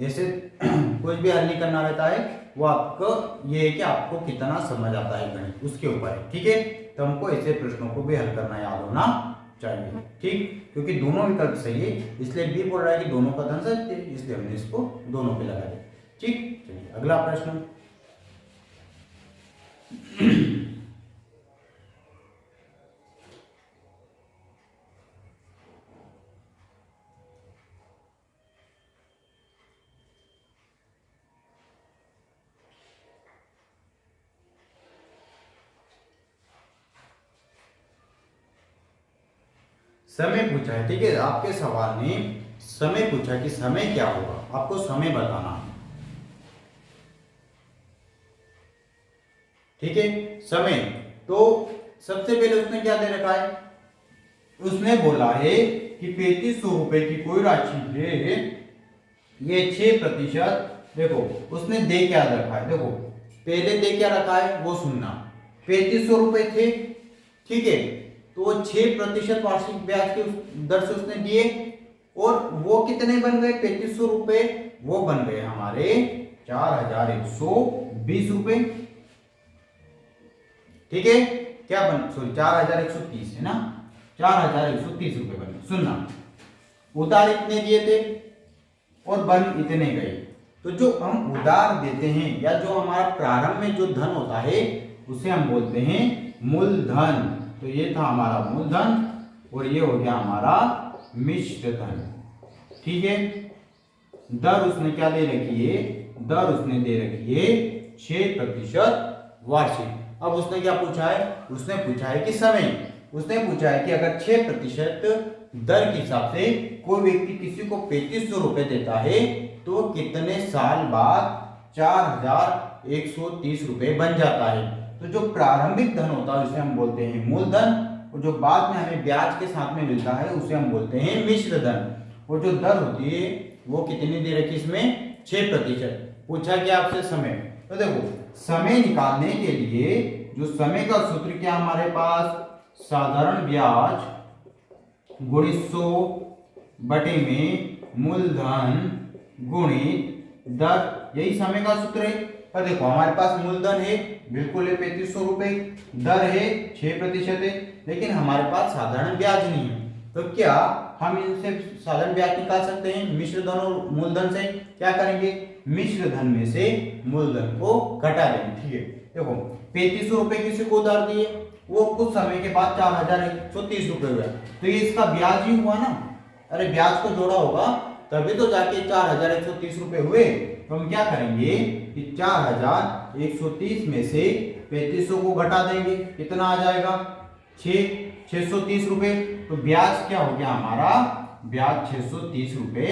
ऐसे कुछ भी हल नहीं करना रहता है, वो आपको ये है कि आपको कितना समझ आता है गणित, उसके ऊपर है। ठीक है, तो हमको ऐसे प्रश्नों को भी हल करना याद होना चाहिए। ठीक, क्योंकि दोनों विकल्प सही है, इसलिए बी बोल रहा है कि दोनों कथन सत्य है, इसलिए हमने इसको दोनों पे लगा दिया। ठीक, चलिए अगला प्रश्न। समय पूछा है। ठीक है, आपके सवाल ने समय पूछा कि समय क्या होगा, आपको समय बताना है। ठीक है, समय तो सबसे पहले उसने क्या दे रखा है? उसने बोला है कि 3500 रुपए की कोई राशि है, ये 6%। देखो उसने दे क्या रखा है, देखो पहले दे क्या रखा है वो सुनना। 3500 रुपए थे, ठीक है, तो 6% वार्षिक ब्याज के दर से उसने दिए और वो कितने बन गए? 3500 रुपए वो बन गए हमारे 4120 रुपए। ठीक है, क्या बन, सॉरी 4130 है ना, 4130 रुपए बने। सुनना, उधार इतने दिए थे और बन इतने गए। तो जो हम उधार देते हैं या जो हमारा प्रारंभ में जो धन होता है उसे हम बोलते हैं मूलधन। तो ये था हमारा मूलधन और ये हो गया हमारा मिश्र धन। ठीक है, दर उसने क्या दे रखी है? दर उसने दे रखी है 6% वार्षिक। अब उसने क्या पूछा है? उसने पूछा है कि समय, उसने पूछा है कि अगर 6% दर के हिसाब से कोई व्यक्ति किसी को 3500 रुपए देता है तो कितने साल बाद 4130 रुपए बन जाता है। तो जो प्रारंभिक धन होता है उसे हम बोलते हैं मूलधन और जो बाद में हमें ब्याज के साथ में मिलता है उसे हम बोलते हैं मिश्र धन। और जो दर होती है वो कितनी दे रखी इसमें? 6%। पूछा क्या आपसे? समय। तो देखो समय निकालने के लिए जो समय का सूत्र क्या हमारे पास? साधारण ब्याज गुणित 100 बटे में मूलधन गुणित दर, यही समय का सूत्र है। पर देखो हमारे पास मूलधन है बिल्कुल है 3500 रुपए, दर है 6% है, लेकिन हमारे पास साधारण ब्याज नहीं है। तो क्या हम इनसे साधारण ब्याज निकाल सकते हैं मिश्र धन और मूलधन से? क्या करेंगे? मिश्र धन में से मूलधन को घटा देंगे। ठीक है, देखो 3500 रुपए किसी को उधार दिए, वो कुछ समय के बाद 4130 रुपए हुआ, तो ये इसका ब्याज ही हुआ ना। अरे ब्याज को जोड़ा होगा तभी तो जाके 4130 रुपए हुए। तो हम क्या करेंगे कि 4130 में से 3500 को घटा देंगे, कितना आ जाएगा 630 रुपए। तो ब्याज क्या हो गया हमारा, ब्याज 630 रुपए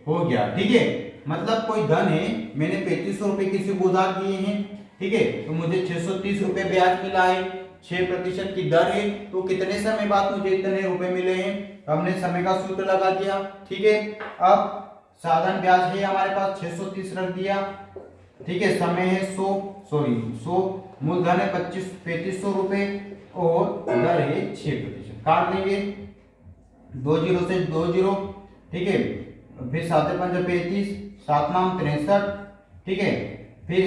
हो गया। ठीक है, मतलब कोई धन है, मैंने 3500 रुपए किसी को उधार दिए हैं, ठीक है, तो मुझे 630 रुपए ब्याज मिला है, 6% की दर है, तो कितने समय बाद मुझे इतने रुपए मिले हैं, हमने समय का सूत्र लगा दिया। ठीक है, अब साधारण ब्याज है हमारे पास 630 रख दिया, ठीक है, समय है 100, मूलधन है 3500 रुपए और दर है 6%। काट देंगे 2 0 से 2 0, ठीक है, फिर 7 5 35, 7 9 63, ठीक है, फिर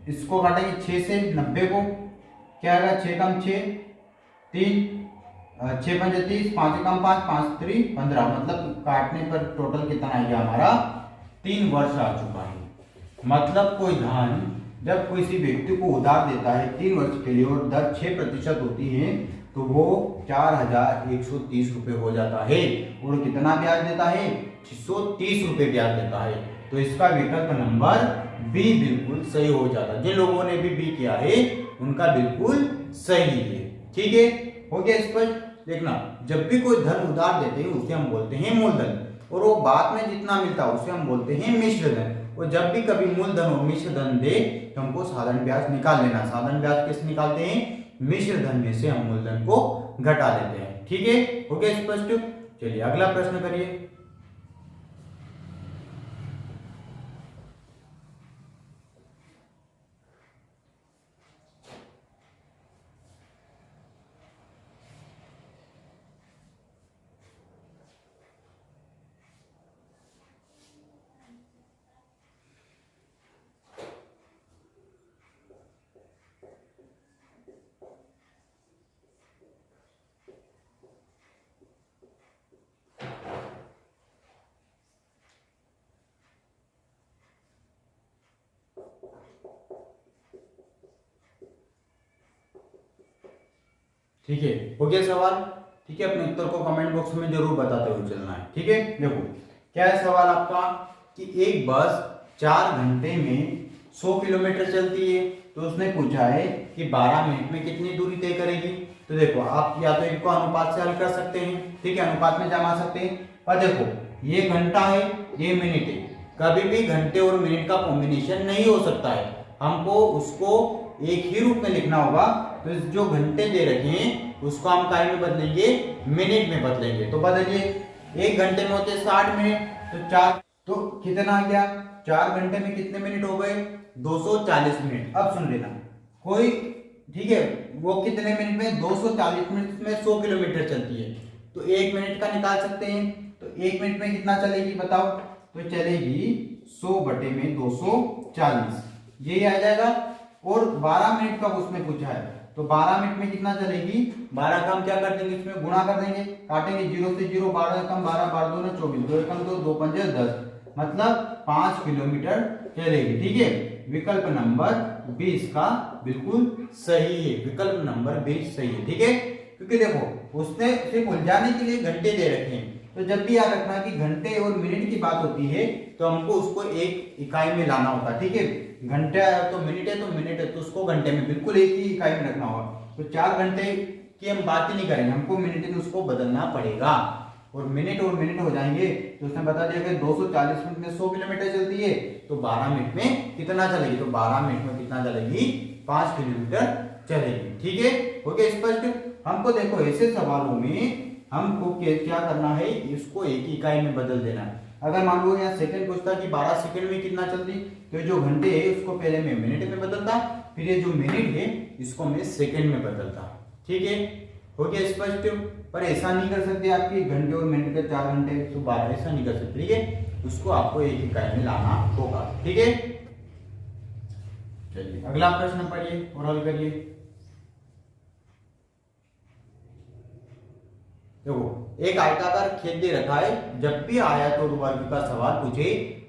इसको काटेंगे 6 से 90 को, क्या आएगा 6 कम 6 3, 6 5 30, 5 कम 5 5 3 15, मतलब काटने पर टोटल कितना आएगा हमारा 3 वर्ष आ चुका है। मतलब कोई धन जब किसी व्यक्ति को उधार देता है 3 वर्ष के लिए और दर 6% होती है तो वो 4130 रुपए हो जाता है और कितना ब्याज देता है 630 रुपए ब्याज देता है। तो इसका विकल्प नंबर बी बिल्कुल सही हो जाता है। जिन लोगों ने भी बी किया है उनका बिल्कुल सही है। ठीक है, हो गया स्पष्ट। देखना, जब भी कोई धन उधार देते हैं उसे हम बोलते हैं मूलधन और वो बाद में जितना मिलता है उसे हम बोलते हैं मिश्र धन। और जब भी कभी मूलधन और मिश्र धन दे तो हमको साधारण ब्याज निकाल लेना। साधारण ब्याज कैसे निकालते हैं, मिश्र धन में से हम मूलधन को घटा देते हैं। ठीक है, हो गया स्पष्ट। चलिए अगला प्रश्न करिए। ठीक है, हो गया सवाल। ठीक है, अपने उत्तर को कमेंट बॉक्स में जरूर बताते हुए चलना है। ठीक है, देखो क्या है सवाल आपका कि एक बस 4 घंटे में 100 किलोमीटर चलती है, तो उसने पूछा है कि 12 मिनट में कितनी दूरी तय करेगी। तो देखो आप या तो इनको अनुपात से हल कर सकते हैं, ठीक है, अनुपात में जमा सकते हैं। पर देखो ये घंटा है, ये मिनट है, कभी भी घंटे और मिनट का कॉम्बिनेशन नहीं हो सकता है, हमको उसको एक ही रूप में लिखना होगा। तो जो घंटे दे रखे हैं उसको हम काय में बदलेंगे, मिनट में बदलेंगे। तो बदलिए, 1 घंटे में होते 60 मिनट, तो 4, तो कितना आ गया 4 घंटे में कितने मिनट हो गए 240 मिनट। अब सुन लेना, कोई ठीक है वो कितने मिनट में 240 मिनट में 100 किलोमीटर चलती है, तो 1 मिनट का निकाल सकते हैं। तो 1 मिनट में कितना चलेगी बताओ, तो चलेगी 100 बटे में 240, यही आ जाएगा। और 12 मिनट का उसने पूछा है, तो 12 मिनट में कितना चलेगी, 12 का हम क्या कर देंगे, इसमें गुणा कर देंगे, काटेंगे 0 से 0, 12 कम 12, 12 2 24, 2 कम 2, 2 5 10, मतलब 5 किलोमीटर चलेगी। ठीक है, विकल्प नंबर 20 का बिल्कुल सही है, विकल्प नंबर 20 सही है। ठीक है, क्योंकि देखो उसने सिर्फ उलझाने के लिए घंटे दे रखे हैं, तो जब भी याद रखना कि घंटे और मिनट की बात होती है तो हमको उसको एक इकाई में लाना होता है। ठीक है, घंटा है तो मिनट है, तो मिनट है तो उसको घंटे में बिल्कुल एक ही इकाई में रखना होगा। तो 4 घंटे की हम बात ही नहीं करेंगे, हमको मिनट में उसको बदलना पड़ेगा और मिनट हो जाएंगे। तो उसने बता दिया कि 240 मिनट में 100 किलोमीटर चलती है, तो 12 मिनट में कितना चलेगी, तो 12 मिनट में कितना चलेगी 5 किलोमीटर चलेगी। ठीक है, हो गया स्पष्ट। हमको देखो ऐसे सवालों में हमको क्या करना है, इसको एक इकाई में बदल देना है। अगर मान लो यहाँ सेकंड पूछता कि 12 सेकंड में कितना चलती, तो जो घंटे है उसको पहले मैं मिनट में बदलता, फिर ये जो मिनट है इसको मैं सेकंड में बदलता। ठीक है, हो गया स्पष्ट। पर ऐसा नहीं कर सकते आपकी घंटे और मिनट के 4 घंटे तो 12, ऐसा नहीं कर सकते। ठीक है, उसको आपको एक इकाई में लाना होगा। ठीक है, चलिए अगला प्रश्न पढ़िए और हल करिए। देखो एक आयताकार खेत दे रखा है, जब भी आयत और वर्ग का सवाल पूछे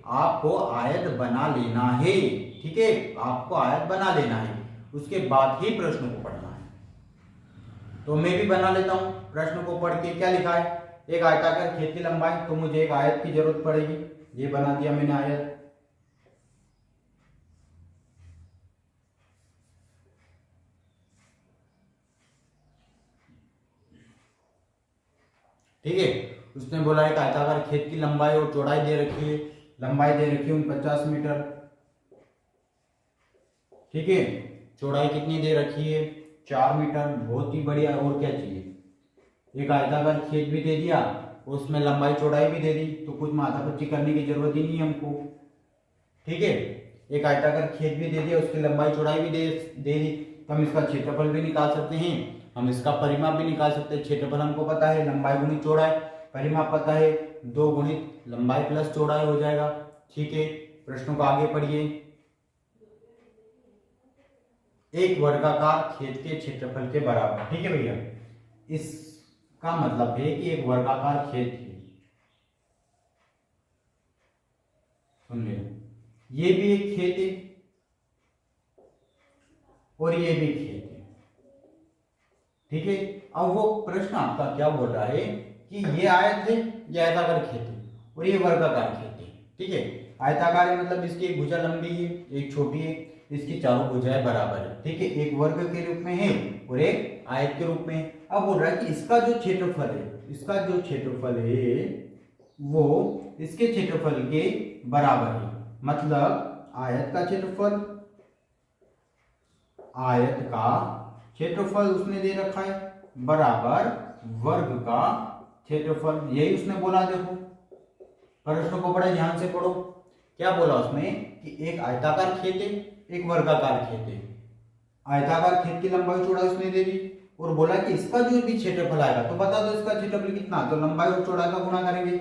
आपको आयत बना लेना है। ठीक है, आपको आयत बना लेना है, उसके बाद ही प्रश्न को पढ़ना है। तो मैं भी बना लेता हूं प्रश्न को पढ़ के। क्या लिखा है, एक आयताकार खेत की लंबाई, तो मुझे एक आयत की जरूरत पड़ेगी, ये बना दिया मैंने आयत। ठीक है। उसने बोला है आयताकार खेत की लंबाई और चौड़ाई दे रखी है, लंबाई दे रखी है 49 मीटर, ठीक है। चौड़ाई कितनी दे रखी है 4 मीटर, बहुत ही बढ़िया। और क्या चाहिए, एक आयताकार खेत भी दे दिया, उसमें लंबाई चौड़ाई भी दे दी, तो कुछ माथापच्ची करने की जरूरत ही नहीं है हमको, ठीक है। एक आयताकार खेत भी दे दिया, उसकी लंबाई चौड़ाई भी दे दी, तो हम इसका क्षेत्रफल भी निकाल सकते हैं, हम इसका परिमाप भी निकाल सकते हैं। क्षेत्रफल हमको पता है, लंबाई गुणित चौड़ाई, परिमाप पता है, 2 गुणित लंबाई प्लस चौड़ाई हो जाएगा, ठीक है। प्रश्नों को आगे पढ़िए। एक वर्गाकार खेत के क्षेत्रफल के बराबर, ठीक है भैया। इसका मतलब है कि एक वर्गाकार खेत है, सुन ले, ये भी एक खेत है और ये भी खेत है, ठीक है। अब वो प्रश्न आपका क्या बोल रहा है कि ये आयत है, ये आयताकार खेत है और ये वर्गाकार खेत है, ठीक है। आयताकार है मतलब इसकी एक भुजा लंबी है, एक छोटी है, इसकी चारों भुजाएं बराबर है, ठीक है। एक वर्ग के रूप में है और एक आयत के रूप में है। अब बोल रहा है कि इसका जो क्षेत्रफल है, इसका जो क्षेत्रफल है वो इसके क्षेत्रफल के बराबर है, मतलब आयत का क्षेत्रफल, आयत का क्षेत्रफल उसने दे रखा है बराबर वर्ग का क्षेत्रफल, यही उसने बोला। देखो प्रश्न को बड़े ध्यान से पढ़ो, क्या बोला उसने कि एक आयताकार खेत है, एक वर्गाकार खेत है। आयताकार खेत की लंबाई चौड़ाई उसने दे दी और बोला कि इसका जो भी क्षेत्रफल आएगा तो बता दो इसका क्षेत्रफल कितना, तो लंबाई और चौड़ाई का गुणा करेंगे,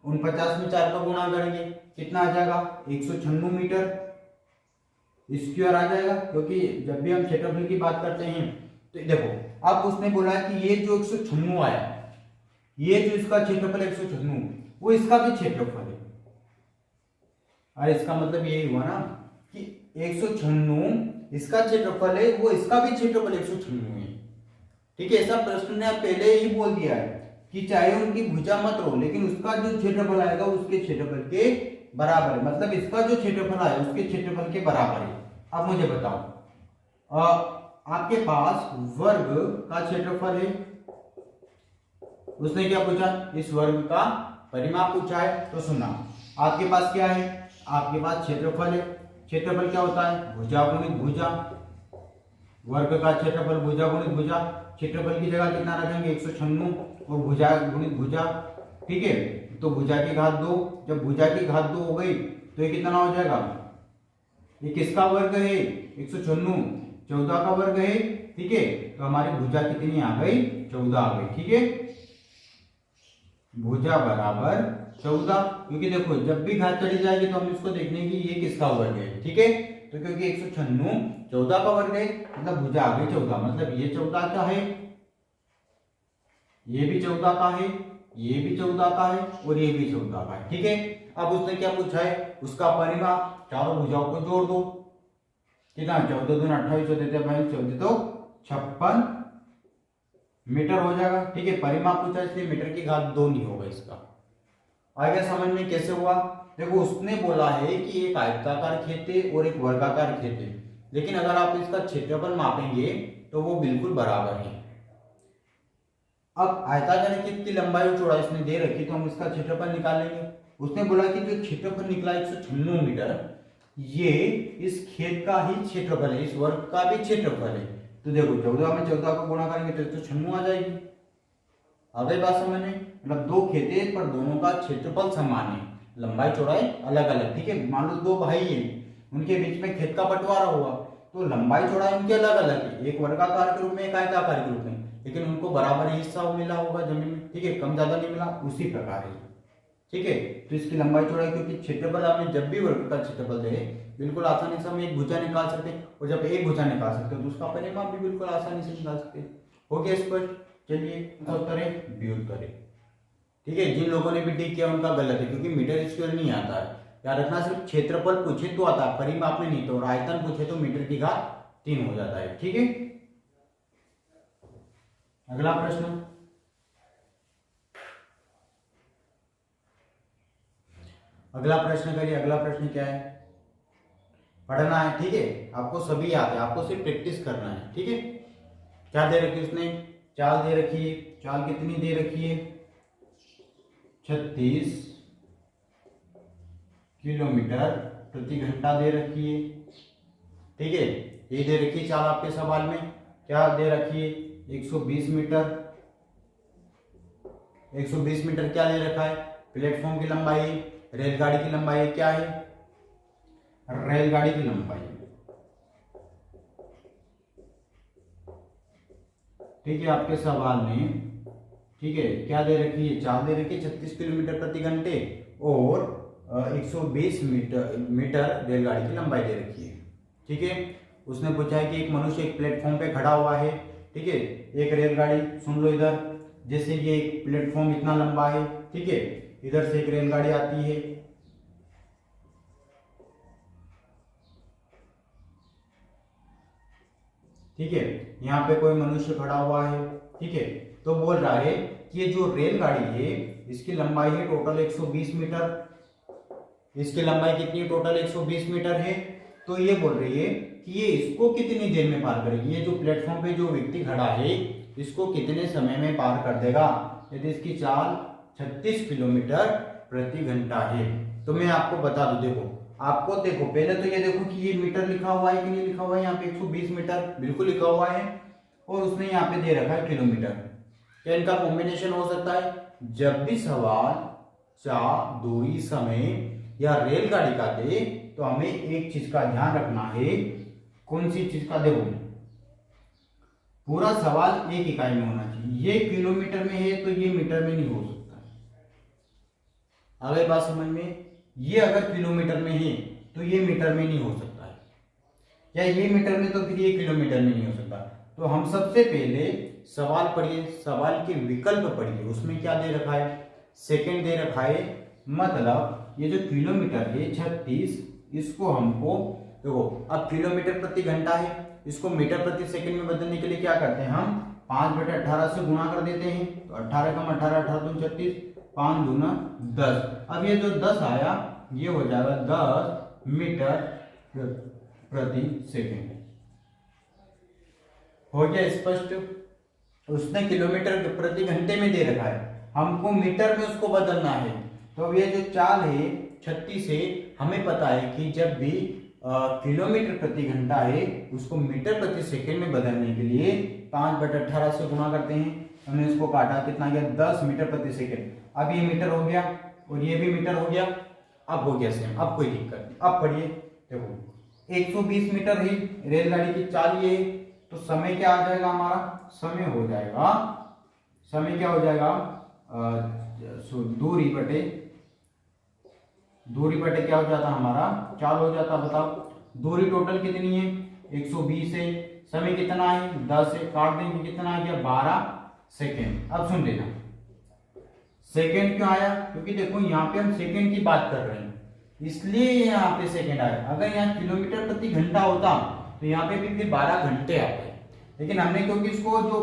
49 में 4 का गुणा करेंगे, कितना आ जाएगा 196 मीटर स्क्वायर आ जाएगा। क्योंकि जब भी हम क्षेत्रफल की बात करते हैं तो देखो अब उसने बोला कि ये जो 196 आया, ये जो इसका क्षेत्रफल 196 वो इसका भी क्षेत्रफल है। अरे इसका मतलब यही हुआ ना कि 196 इसका क्षेत्रफल है, वो इसका भी क्षेत्रफल 196 है, ठीक है। ऐसा प्रश्न ने पहले ही बोल दिया है कि चाहे उनकी भुजा मत रहो, लेकिन उसका जो क्षेत्रफल आएगा उसके क्षेत्रफल के बराबर है, मतलब इसका जो क्षेत्रफल आया उसके क्षेत्रफल के बराबर है। अब मुझे बताओ, आपके पास वर्ग का क्षेत्रफल है, उसने क्या पूछा, इस वर्ग का परिमाप पूछा है। तो सुनना, आपके पास क्या है, आपके पास क्षेत्रफल है। क्षेत्रफल क्या होता है, भुजा गुणित भुजा, वर्ग का क्षेत्रफल भुजा गुणित भुजा, क्षेत्रफल की जगह कितना रखेंगे 196 और भुजा गुणित भुजा, ठीक है। तो भुजा की घात 2, जब भुजा की घात 2 हो गई तो ये कितना हो जाएगा, ये किसका वर्ग है 196, 14 का वर्ग है, ठीक है। तो हमारी भुजा कितनी आ गई 14 आ गई, ठीक है। भुजा बराबर 14, क्योंकि देखो जब भी घात चली जाएगी तो हम इसको देखने की ये किसका वर्ग है, ठीक है। तो क्योंकि 196 14 का वर्ग है मतलब भुजा आ गई 14, मतलब ये 14 का है, ये भी 14 का है, ये भी 14 का है और ये भी 14 का है, ठीक है। अब उसने क्या पूछा है, उसका परिमाप, चारों भुजाओं को जोड़ दो, कितना 14 दूनी 28, 14 तो 56 मीटर हो जाएगा, ठीक है। परिमाप पूछा इसलिए मीटर की घात 2 नहीं होगा इसका। आगे समझ में कैसे हुआ, देखो उसने बोला है कि एक आयताकार खेत है और एक वर्गाकार खेत है, लेकिन अगर आप इसका क्षेत्रफल मापेंगे तो वो बिल्कुल बराबर है। अब आयताकार खेत की लंबाई और चौड़ाई उसने दे रखी तो हम इसका क्षेत्रफल निकालेंगे। उसने बोला कि जो क्षेत्रफल निकला 196 मीटर, ये इस खेत का ही क्षेत्रफल है, इस वर्ग का भी क्षेत्रफल है। तो देखो 14 में 14 को गुणा करेंगे तो 196 आ जाएगी। आ गई बात समझ में, मतलब दो खेत है पर दोनों का क्षेत्रफल समान है, लंबाई चौड़ाई अलग अलग, ठीक है। मान लो दो भाई है, उनके बीच में खेत का बंटवारा हुआ तो लंबाई चौड़ाई उनकी अलग अलग है, एक वर्गाकार के रूप में एक आयताकार के रूप में, लेकिन उनको बराबर हिस्सा मिला होगा जमीन में, ठीक है, कम ज्यादा नहीं मिला, उसी प्रकार है, ठीक है। तो इसकी लंबाई चौड़ाई, क्योंकि क्षेत्रफल आपने जब भी वर्ग का क्षेत्रफल दे बिल्कुल आसानी से हम एक भुजा निकाल सकते हैं, और जब एक भुजा निकाल सकते हैं तो उसका परिमाप भी बिल्कुल आसानी से निकाल सकते हैं। हो गया स्पष्ट, चलिए उत्तर है बी उत्तर है, ठीक है। जिन लोगों ने भी ठीक किया उनका गलत है, क्योंकि मीटर स्क्वायर नहीं आता है, याद रखना सिर्फ क्षेत्रफल पूछे तो आता है, परिमाप में नहीं, तो और आयतन पूछे तो मीटर की घात 3 हो जाता है, ठीक है। अगला प्रश्न, अगला प्रश्न करिए। अगला प्रश्न क्या है, पढ़ना है, ठीक है। आपको सभी याद है, आपको सिर्फ प्रैक्टिस करना है, ठीक है। क्या दे रखी उसने, चाल दे रखी है, चाल कितनी दे रखी है 36 किलोमीटर प्रति घंटा दे रखी है। ठीक है, ये दे रखी है चाल आपके सवाल में, क्या दे रखी है 120 मीटर। 120 मीटर क्या दे रखा है, प्लेटफॉर्म की लंबाई, रेलगाड़ी की लंबाई क्या है, रेलगाड़ी की लंबाई। ठीक है, आपके सवाल में ठीक है क्या दे रखी है, चाल दे रखी है 36 किलोमीटर प्रति घंटे और 120 मीटर रेलगाड़ी की लंबाई दे रखी है। ठीक है, उसने पूछा है कि एक मनुष्य एक प्लेटफॉर्म पे खड़ा हुआ है। ठीक है, एक रेलगाड़ी, सुन लो इधर, जैसे ये एक प्लेटफॉर्म इतना लंबा है। ठीक है, इधर से एक रेलगाड़ी आती है। ठीक है, यहाँ पे कोई मनुष्य खड़ा हुआ है। ठीक है, तो बोल रहा है कि ये जो रेलगाड़ी है इसकी लंबाई है टोटल 120 मीटर। इसकी लंबाई कितनी है, टोटल 120 मीटर है। तो ये बोल रही है कि ये इसको कितनी देर में पार करेगी, ये जो प्लेटफॉर्म पे जो व्यक्ति खड़ा है इसको कितने समय में पार कर देगा, यदि इसकी चाल 36 किलोमीटर प्रति घंटा है। तो मैं आपको बता दूं, देखो आपको, देखो पहले तो ये देखो कि ये मीटर लिखा हुआ है कि नहीं लिखा हुआ है, यहाँ पे 120 मीटर बिल्कुल लिखा हुआ है और उसने यहाँ पे दे रखा है किलोमीटर। क्या इनका कॉम्बिनेशन हो सकता है, जब भी सवाल चाल, दूरी, समय या रेलगाड़ी का दे तो हमें एक चीज का ध्यान रखना है। कौन सी चीज का, देखो पूरा सवाल एक इकाई में होना चाहिए। ये किलोमीटर में है तो ये मीटर में नहीं हो सकता। अगली बात समझ में, ये अगर किलोमीटर में है तो ये मीटर में नहीं हो सकता है, या ये मीटर में तो फिर ये किलोमीटर में नहीं हो सकता। तो हम सबसे पहले सवाल पढ़िए, सवाल के विकल्प पढ़िए, उसमें क्या दे रखा है, सेकंड दे रखा है। मतलब ये जो किलोमीटर है 36, इसको हमको देखो, अब किलोमीटर प्रति घंटा है, इसको मीटर प्रति सेकंड में बदलने के लिए क्या करते हैं, हम 5/18 से गुणा कर देते हैं। तो 18 कम 18, 18 दूनी 36, 5 दूना 10। अब ये जो 10 आया ये हो जाएगा 10 मीटर प्रति सेकंड। हो गया स्पष्ट। उसने किलोमीटर प्रति घंटे में दे रखा है, हमको मीटर में उसको बदलना है। तो अब ये जो चाल है 36 है, हमें पता है कि जब भी किलोमीटर प्रति घंटा है उसको मीटर प्रति सेकंड में बदलने के लिए 5/18 से गुणा करते हैं। हमने इसको काटा, कितना गया 10 मीटर प्रति सेकंड। अब ये मीटर हो गया और ये भी मीटर हो गया। अब हो गया सेम, अब कोई दिक्कत नहीं। अब पढ़िए, देखो 120 मीटर ही रेलगाड़ी की चाल ये है, तो समय क्या आ जाएगा हमारा, समय हो जाएगा, समय क्या हो जाएगा, दूरी बटे क्या हो जाता हमारा, चाल हो जाता। बताओ दूरी टोटल कितनी है, 120 है, समय कितना है 10 है, काट देंगे कितना आ गया 12 सेकेंड। अब सुन लेना, सेकेंड क्यों आया, क्योंकि देखो यहाँ पे हम सेकेंड की बात कर रहे हैं इसलिए यहाँ पे सेकेंड आया। अगर यहाँ किलोमीटर प्रति घंटा होता तो यहाँ पे भी फिर 12 घंटे आते, लेकिन हमने क्योंकि इसको जो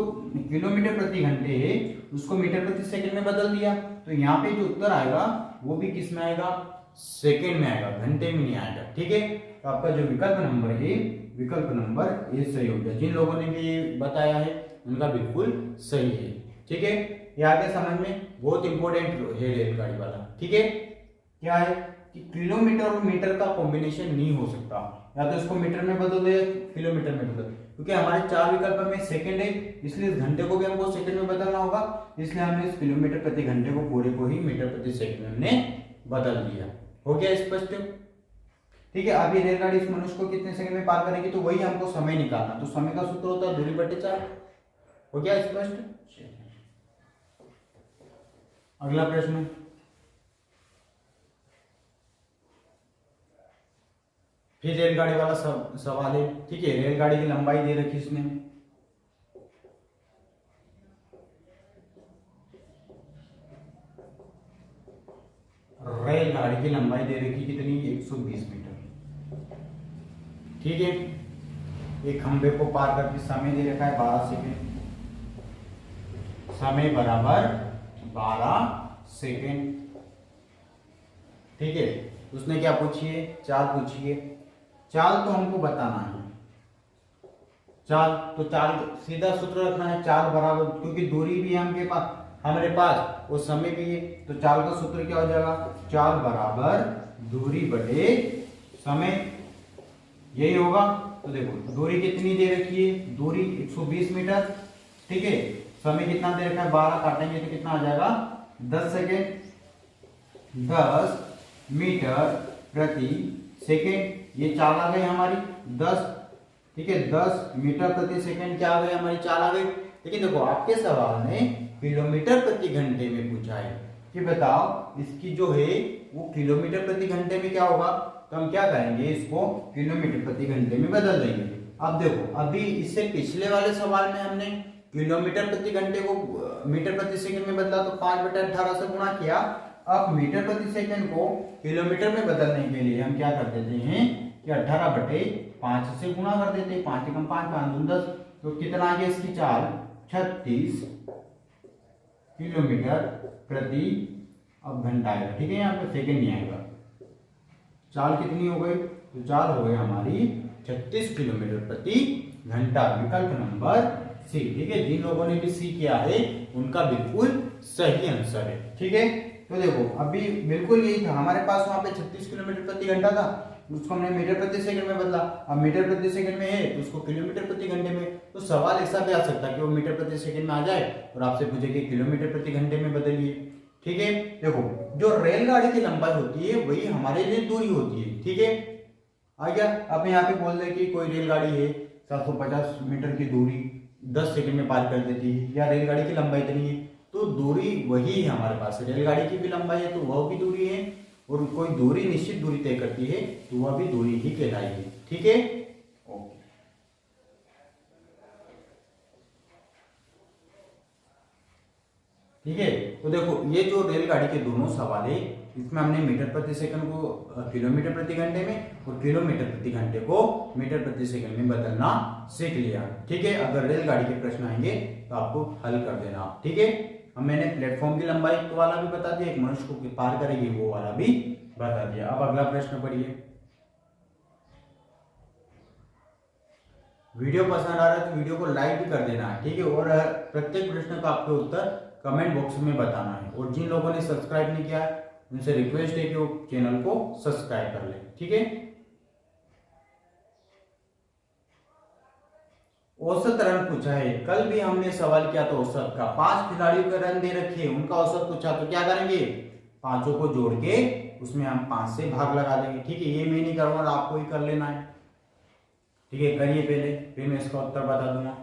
किलोमीटर प्रति घंटे है उसको मीटर प्रति सेकंड में बदल दिया, तो यहाँ पे जो उत्तर आएगा वो भी किस में आएगा, सेकंड में आएगा, घंटे में नहीं आएगा। ठीक है, तो आपका जो विकल्प नंबर है, विकल्प नंबर ए सही हो गया। जिन लोगों ने भी बताया है उनका बिल्कुल सही है। ठीक है, ये आगे समझ में बहुत इंपॉर्टेंट है रेलगाड़ी वाला। ठीक है, क्या है कि किलोमीटर और मीटर का कॉम्बिनेशन नहीं हो सकता, या तो इसको मीटर में बदल दो या किलोमीटर में बदल, क्योंकि हमारे 4 विकल्प में सेकंड है, इसलिए इस घंटे को भी हमको सेकंड में बदलना होगा, इसलिए हमने इस किलोमीटर प्रति घंटे को पूरे को ही मीटर प्रति सेकंड में बदल दिया। हो गया स्पष्ट। ठीक है, अभी रेलगाड़ी इस मनुष्य को कितने सेकंड में पार करेगी, तो वही हमको समय निकालना, तो समय का सूत्र होता है दूरी बटे 4। हो गया स्पष्ट। अगला प्रश्न, फिर रेलगाड़ी वाला सवाल है। ठीक है, रेलगाड़ी की लंबाई दे रखी इसने, रेलगाड़ी की लंबाई दे रखी कितनी, 120 मीटर। ठीक है, एक खंबे को पार करके समय दे रखा है 12 सेकेंड, समय बराबर 12 सेकेंड। ठीक है, उसने क्या पूछी है, चाल पूछी है। चाल तो हमको बताना है, चाल तो चाल सीधा सूत्र रखना है, चाल बराबर, क्योंकि दूरी भी है हमके पास, हमारे पास वो समय भी है, तो चाल का सूत्र क्या हो जाएगा, चाल बराबर दूरी बटे समय, यही होगा। तो देखो दूरी कितनी दे रखी है, दूरी 120 मीटर, ठीक है। समय कितना दे रखा है, 12 काटेंगे तो कितना आ जाएगा 10 सेकेंड, 10 मीटर प्रति सेकेंड, ये चाल आ गई हमारी 10, ठीक है। 10 मीटर प्रति सेकेंड क्या आ गई हमारी चाल आ गई। लेकिन देखो आपके सवाल ने किलोमीटर प्रति घंटे में पूछा है कि बताओ इसकी जो है वो किलोमीटर प्रति घंटे में क्या होगा, तो हम क्या करेंगे, इसको किलोमीटर प्रति घंटे में बदल देंगे। अब देखो अभी इससे पिछले वाले सवाल में हमने किलोमीटर प्रति घंटे को मीटर प्रति सेकंड में बदला, तो 5/18 से गुणा किया। अब मीटर प्रति सेकंड को किलोमीटर में बदलने के लिए हम क्या कर देते हैं कि 18/5 से गुणा कर देते हैं, 5 एकम 5, 5 दूनी 10, तो कितना आ गया इसकी चाल 36 किलोमीटर प्रति अब घंटा आएगा, ठीक है। यहाँ पे सेकंड नहीं आएगा। चाल कितनी हो गई, तो चाल हो गई हमारी 36 किलोमीटर प्रति घंटा, विकल्प नंबर सी, ठीक है। जिन लोगों ने भी सी किया है उनका बिल्कुल सही आंसर है, ठीक है। तो देखो अभी बिल्कुल यही था हमारे पास, वहां पे 36 किलोमीटर प्रति घंटा था, उसको हमने मीटर प्रति सेकंड में बदला। अब मीटर प्रति सेकंड में है तो उसको किलोमीटर प्रति घंटे में, तो सवाल ऐसा भी आ सकता है कि वो मीटर प्रति सेकंड में आ जाए और आपसे पूछे कि किलोमीटर प्रति घंटे में बदलिए, ठीक है। देखो जो रेलगाड़ी की लंबाई होती है वही हमारे लिए दूरी होती है, ठीक है। आ गया। अब यहाँ पे बोल रहे कि कोई रेलगाड़ी है 750 मीटर की दूरी 10 सेकंड में पार कर देती है, या रेलगाड़ी की लंबाई इतनी है, तो दूरी वही है हमारे पास। रेलगाड़ी की भी लंबाई है तो वह भी दूरी है, और कोई दूरी निश्चित दूरी तय करती है तो वह भी दूरी ही कहलाएगी, ठीक है। ओके, ठीक है। तो देखो ये जो रेलगाड़ी के दोनों सवाल है, इसमें हमने मीटर प्रति सेकंड को किलोमीटर प्रति घंटे में और किलोमीटर प्रति घंटे को मीटर प्रति सेकंड में बदलना सीख लिया, ठीक है। अगर रेलगाड़ी के प्रश्न आएंगे तो आपको हल कर देना, ठीक है। अब मैंने प्लेटफॉर्म की लंबाई वाला भी बता दिया, एक मनुष्य को पार करेगी वो वाला भी बता दिया। अब अगला प्रश्न पढ़िए। वीडियो पसंद आ रहा है तो वीडियो को लाइक भी कर देना, ठीक है। और प्रत्येक प्रश्न का आपके उत्तर कमेंट बॉक्स में बताना है। और जिन लोगों ने सब्सक्राइब नहीं किया है उनसे रिक्वेस्ट है कि वो चैनल को सब्सक्राइब कर ले, ठीक है। औसत रन पूछा है, कल भी हमने सवाल किया था औसत का। 5 खिलाड़ियों के रन दे रखे हैं, उनका औसत पूछा, तो क्या करेंगे, पांचों को जोड़ के उसमें हम 5 से भाग लगा देंगे, ठीक है। ये मैं नहीं करूंगा, आपको ही कर लेना है, ठीक है। करिए पहले, फिर मैं इसका उत्तर बता दूंगा,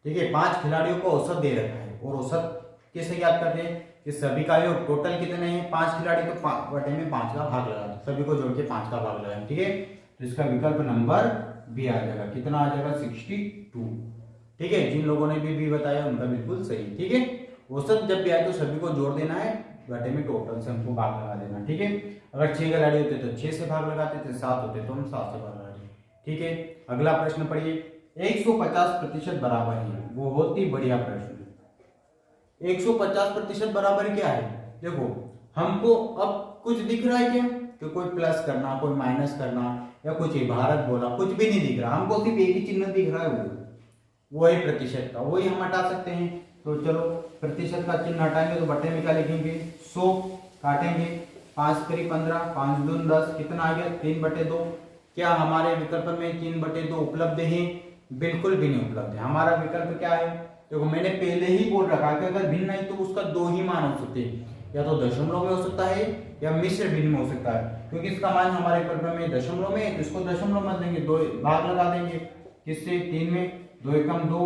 ठीक है। 5 खिलाड़ियों को औसत दे रखा है, और औसत कैसे याद करते हैं कि सभी का योग टोटल कितने हैं 5 खिलाड़ी, तो 5 का भाग लगा दो, सभी को जोड़ के 5 का भाग लगाएंगे, ठीक है। तो इसका विकल्प नंबर बी आ जाएगा, कितना आ जाएगा 62, ठीक है। जिन लोगों ने भी बताया उनका बिल्कुल सही, ठीक है। औसत जब भी आए तो सभी को जोड़ देना है, घटे में टोटल से हमको भाग लगा देना, ठीक है। अगर 6 खिलाड़ी होते तो 6 से भाग लगाते थे, 7 होते तो हम 7 से भाग लगाते, ठीक है। अगला प्रश्न पढ़िए। 150% बराबर है, बहुत ही बढ़िया प्रश्न है। 150% बराबर क्या है, देखो हमको अब कुछ दिख रहा है क्या कि कोई प्लस करना, कोई माइनस करना, या कुछ भारत बोला, कुछ भी नहीं दिख रहा हमको, सिर्फ एक ही चिन्ह दिख रहा है, वो है प्रतिशत का, वही हम हटा सकते हैं। तो चलो प्रतिशत का चिन्ह हटाएंगे तो बटे में क्या लिखेंगे 100, काटेंगे 5 करीब 15, 5 दूनी 10, कितना आ गया 3/2। क्या हमारे विकल्प में 3/2 उपलब्ध है, बिल्कुल भी नहीं उपलब्ध है। हमारा विकल्प क्या है, देखो मैंने पहले ही बोल रखा कि अगर भिन्न नहीं तो उसका 2 ही मान हो सकते हैं, या तो दशमलव में हो सकता है या मिश्र भिन्न में हो सकता है। क्योंकि इसका मान हमारे विकल्प में दशमलव में है तो इसको दशमलव मत देंगे, 2 भाग लगा देंगे, किससे 3 में, 2 एकम 2,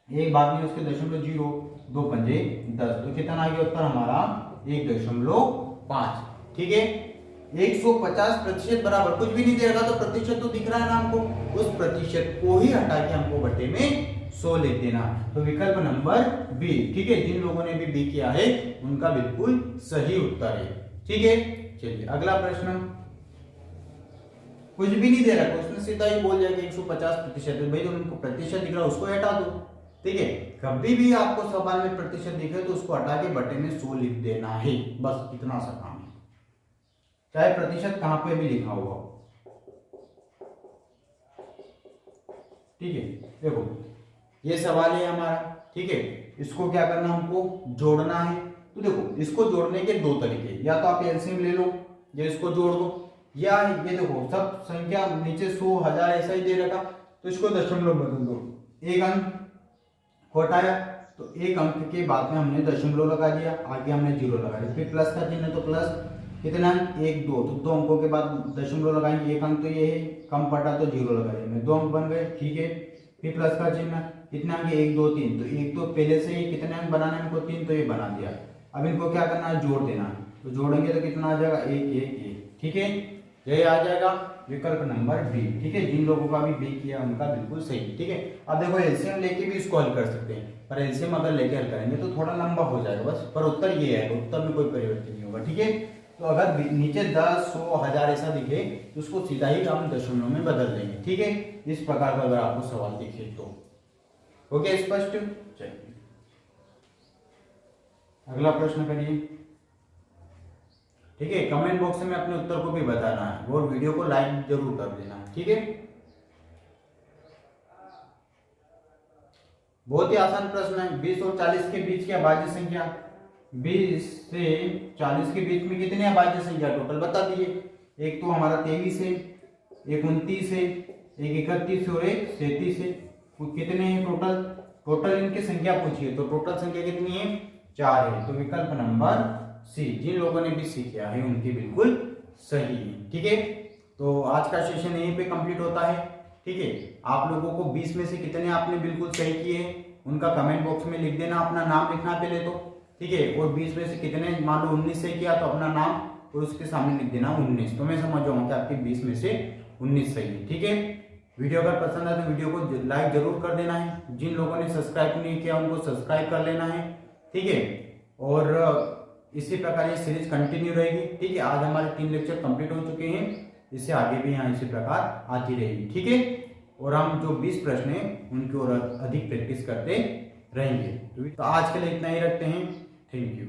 एक भाग में उसके 0.0, 2 पंजे 10, तो कितना आ गया उत्तर हमारा 1.5, ठीक है। 150% बराबर कुछ भी नहीं दे रखा तो प्रतिशत तो दिख रहा है ना हमको, उस प्रतिशत को ही हटा के हमको बटे में 100 लिख देना, तो विकल्प नंबर बी, ठीक है। जिन लोगों ने भी बी किया है उनका बिल्कुल सही उत्तर है, ठीक है। चलिए अगला प्रश्न, कुछ भी नहीं दे रहा है उसने सीधा ही बोल दिया कि 150%, भाई जो उनको प्रतिशत दिख रहा है उसको हटा दो, ठीक है। कभी भी आपको सवाल में प्रतिशत दिखे तो उसको हटा के बटे में 100 लिख देना है, बस इतना सा काम है, चाहे प्रतिशत कहां पे भी लिखा हुआ हो, ठीक है। देखो ये सवाल है हमारा, ठीक है। इसको क्या करना, हमको जोड़ना है। तो देखो इसको जोड़ने के दो तरीके, या तो आप एलसीएम ले लो या इसको जोड़ दो, या ये देखो सब संख्या नीचे 100 1000 ऐसा ही दे रखा, तो इसको दशमलव बदल दो। एक अंक को हटाया तो एक अंक के बाद में हमने दशमलव लगा दिया, आगे हमने जीरो लगा दिया, फिर प्लस का चिन्ह तो प्लस, कितना अंक 1 2, तो 2 अंकों के बाद दशमलव लगाएंगे, एक अंक तो ये है, कम पटा तो जीरो लगा देंगे, 2 अंक बन गए, ठीक है। फिर प्लस का चिन्ह, कितना अंक 1 2 3, तो एक तो पहले से ही कितने अंक बनाने हमको 3, तो ये बना दिया। अब इनको क्या करना है, जोड़ देना, तो जोड़ेंगे तो कितना आ जाएगा 1 1 1, ठीक है। यही आ जाएगा विकल्प नंबर बी, ठीक है। जिन लोगों का भी बी किया उनका बिल्कुल सही, ठीक है। अब देखो एलसीएम लेके भी इसको हल कर सकते हैं, पर एलसीएम अगर लेके हल करेंगे तो थोड़ा लंबा हो जाएगा बस, पर उत्तर ये है, उत्तर में कोई परिवर्तन नहीं होगा, ठीक है। तो अगर नीचे 10 100 1000 ऐसा दिखे तो उसको सीधा ही हम दशमलव में बदल देंगे, ठीक है। इस प्रकार का अगर आपको सवाल दिखे तो ओके, स्पष्ट। चलिए अगला प्रश्न करिए, ठीक है। कमेंट बॉक्स में अपने उत्तर को भी बताना है और वीडियो को लाइक जरूर कर देना, ठीक है। बहुत ही आसान प्रश्न है। 20 और 40 के बीच की अभाज्य संख्या, 20 से 40 के बीच में कितने अभाज्य संख्या टोटल बता दीजिए। एक तो हमारा 23 है, एक 29 है, एक 31 और एक 37 है। कितने हैं टोटल, टोटल इनकी संख्या पूछिए, तो टोटल संख्या कितनी है, 4 है। तो विकल्प नंबर सी, जिन लोगों ने भी सी किया है उनकी बिल्कुल सही है, ठीक है। तो आज का सेशन यहीं पे कंप्लीट होता है, ठीक है। आप लोगों को 20 में से कितने आपने बिल्कुल सही किए उनका कमेंट बॉक्स में लिख देना, अपना नाम लिखना पहले तो, ठीक है। और 20 में से कितने, मान लो 19 से किया तो अपना नाम और उसके सामने लिख देना 19, तो मैं समझ जाऊंगा कि आपके 20 में से 19 सही है, ठीक है। वीडियो अगर पसंद आए तो वीडियो को लाइक जरूर कर देना है, जिन लोगों ने सब्सक्राइब नहीं किया उनको सब्सक्राइब कर लेना है, ठीक है। और इसी प्रकार ये सीरीज कंटिन्यू रहेगी, ठीक है। आज हमारे 3 लेक्चर कंप्लीट हो चुके हैं, इससे आगे भी यहाँ इसी प्रकार आती रहेगी, ठीक है। और हम जो 20 प्रश्न हैं उनकी और अधिक प्रैक्टिस करते रहेंगे। तो आज के लिए इतना ही रखते हैं, थैंक यू।